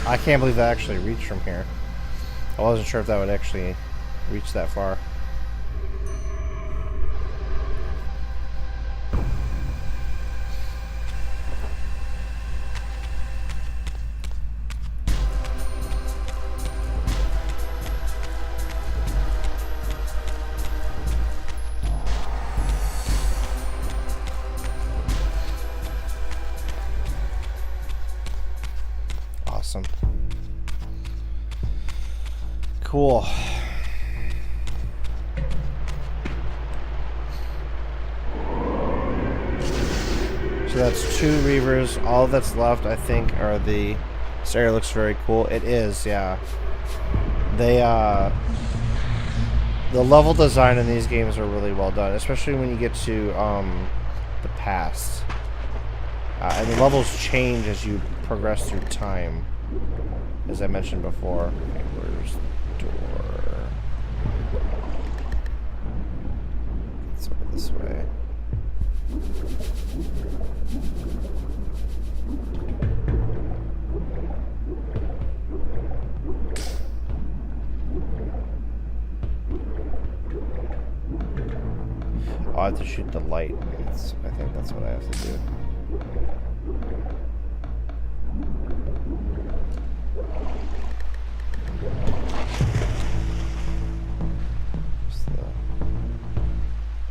I can't believe that actually reached from here. I wasn't sure if that would actually reach that far. awesome. Cool. So that's 2 Reavers. All that's left, I think, are the... This area looks very cool. It is, yeah. They, the level design in these games are really well done, especially when you get to, the past. And the levels change as you progress through time, as I mentioned before. Okay, where's the door? Let's go this way. Oh, I have to shoot the light. I think that's what I have to do.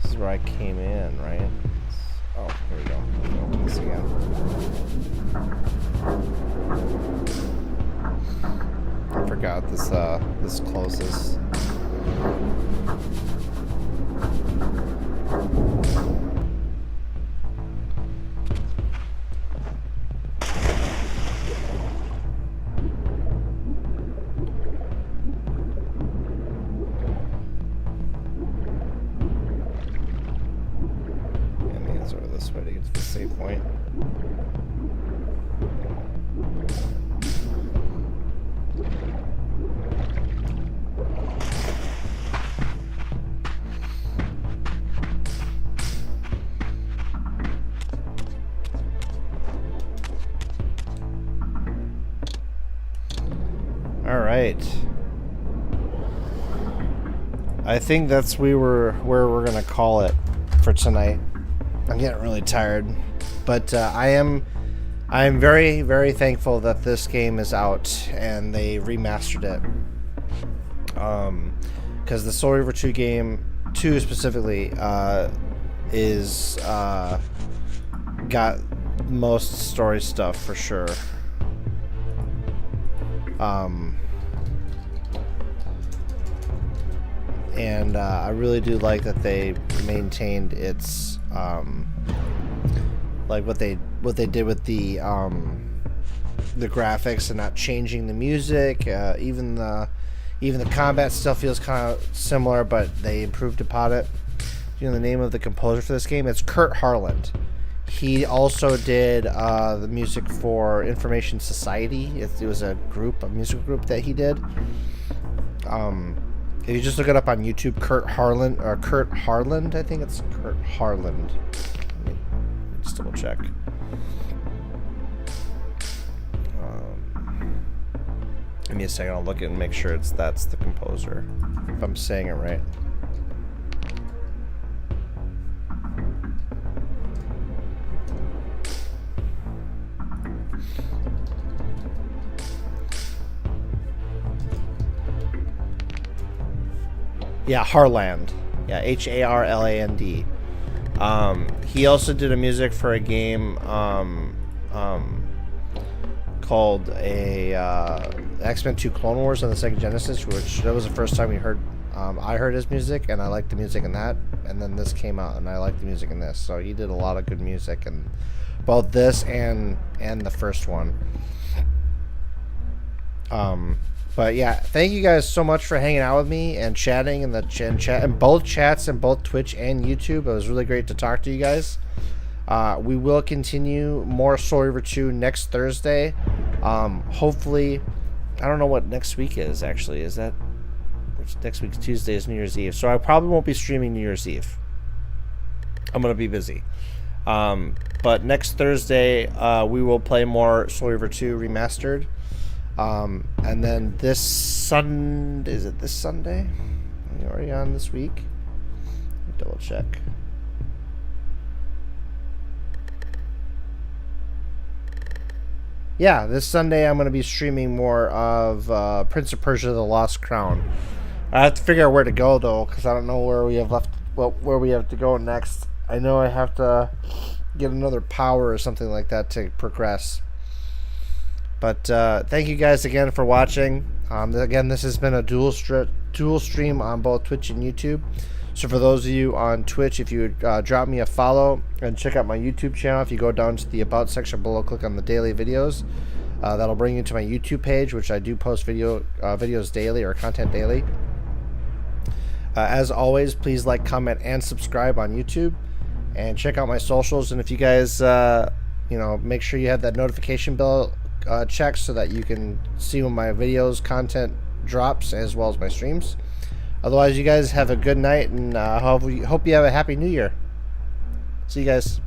This is where I came in, right? Oh, here we go. Let me open this again. I forgot this closes. I think that's where we're gonna call it for tonight. I'm getting really tired, but I am very, very thankful that this game is out and they remastered it. Because the Soul Reaver 2 game, 2 specifically, is got most story stuff for sure. And I really do like that they maintained its like what they did with the graphics and not changing the music. Even the combat still feels kind of similar, but they improved upon it. You know the name of the composer for this game? It's Kurt Harland. He also did the music for Information Society. It was a musical group that he did. If you just look it up on YouTube, Kurt Harland, I think it's Kurt Harland. Let me just double check. Give me a second, I'll look at it and make sure that's the composer, if I'm saying it right. Yeah, Harland. Yeah, Harland. He also did a music for a game called X-Men 2 Clone Wars on the Sega Genesis, which that was the first time I heard his music, and I liked the music in that. And then this came out, and I liked the music in this. So he did a lot of good music in both this and the first one. But yeah, thank you guys so much for hanging out with me and chatting in both chats and both Twitch and YouTube. It was really great to talk to you guys. We will continue more Soul Reaver 2 next Thursday. Hopefully, I don't know what next week is actually. Is that next week's Tuesday is New Year's Eve, so I probably won't be streaming New Year's Eve. I'm gonna be busy. But next Thursday, we will play more Soul Reaver 2 Remastered. And then this Sunday, is it this Sunday? Are we already on this week? Let me double check. Yeah, this Sunday I'm going to be streaming more of Prince of Persia: The Lost Crown. I have to figure out where to go though, because I don't know where we have where we have to go next. I know I have to get another power or something like that to progress. But thank you guys again for watching. Again, this has been a dual stream on both Twitch and YouTube. So for those of you on Twitch, if you would drop me a follow and check out my YouTube channel, if you go down to the About section below, click on the daily videos. That'll bring you to my YouTube page, which I do post videos daily, or content daily. As always, please like, comment, and subscribe on YouTube, and check out my socials. And if you guys, make sure you have that notification bell checked so that you can see when my videos content drops, as well as my streams. Otherwise, you guys have a good night, and hope you have a happy New Year. See you guys.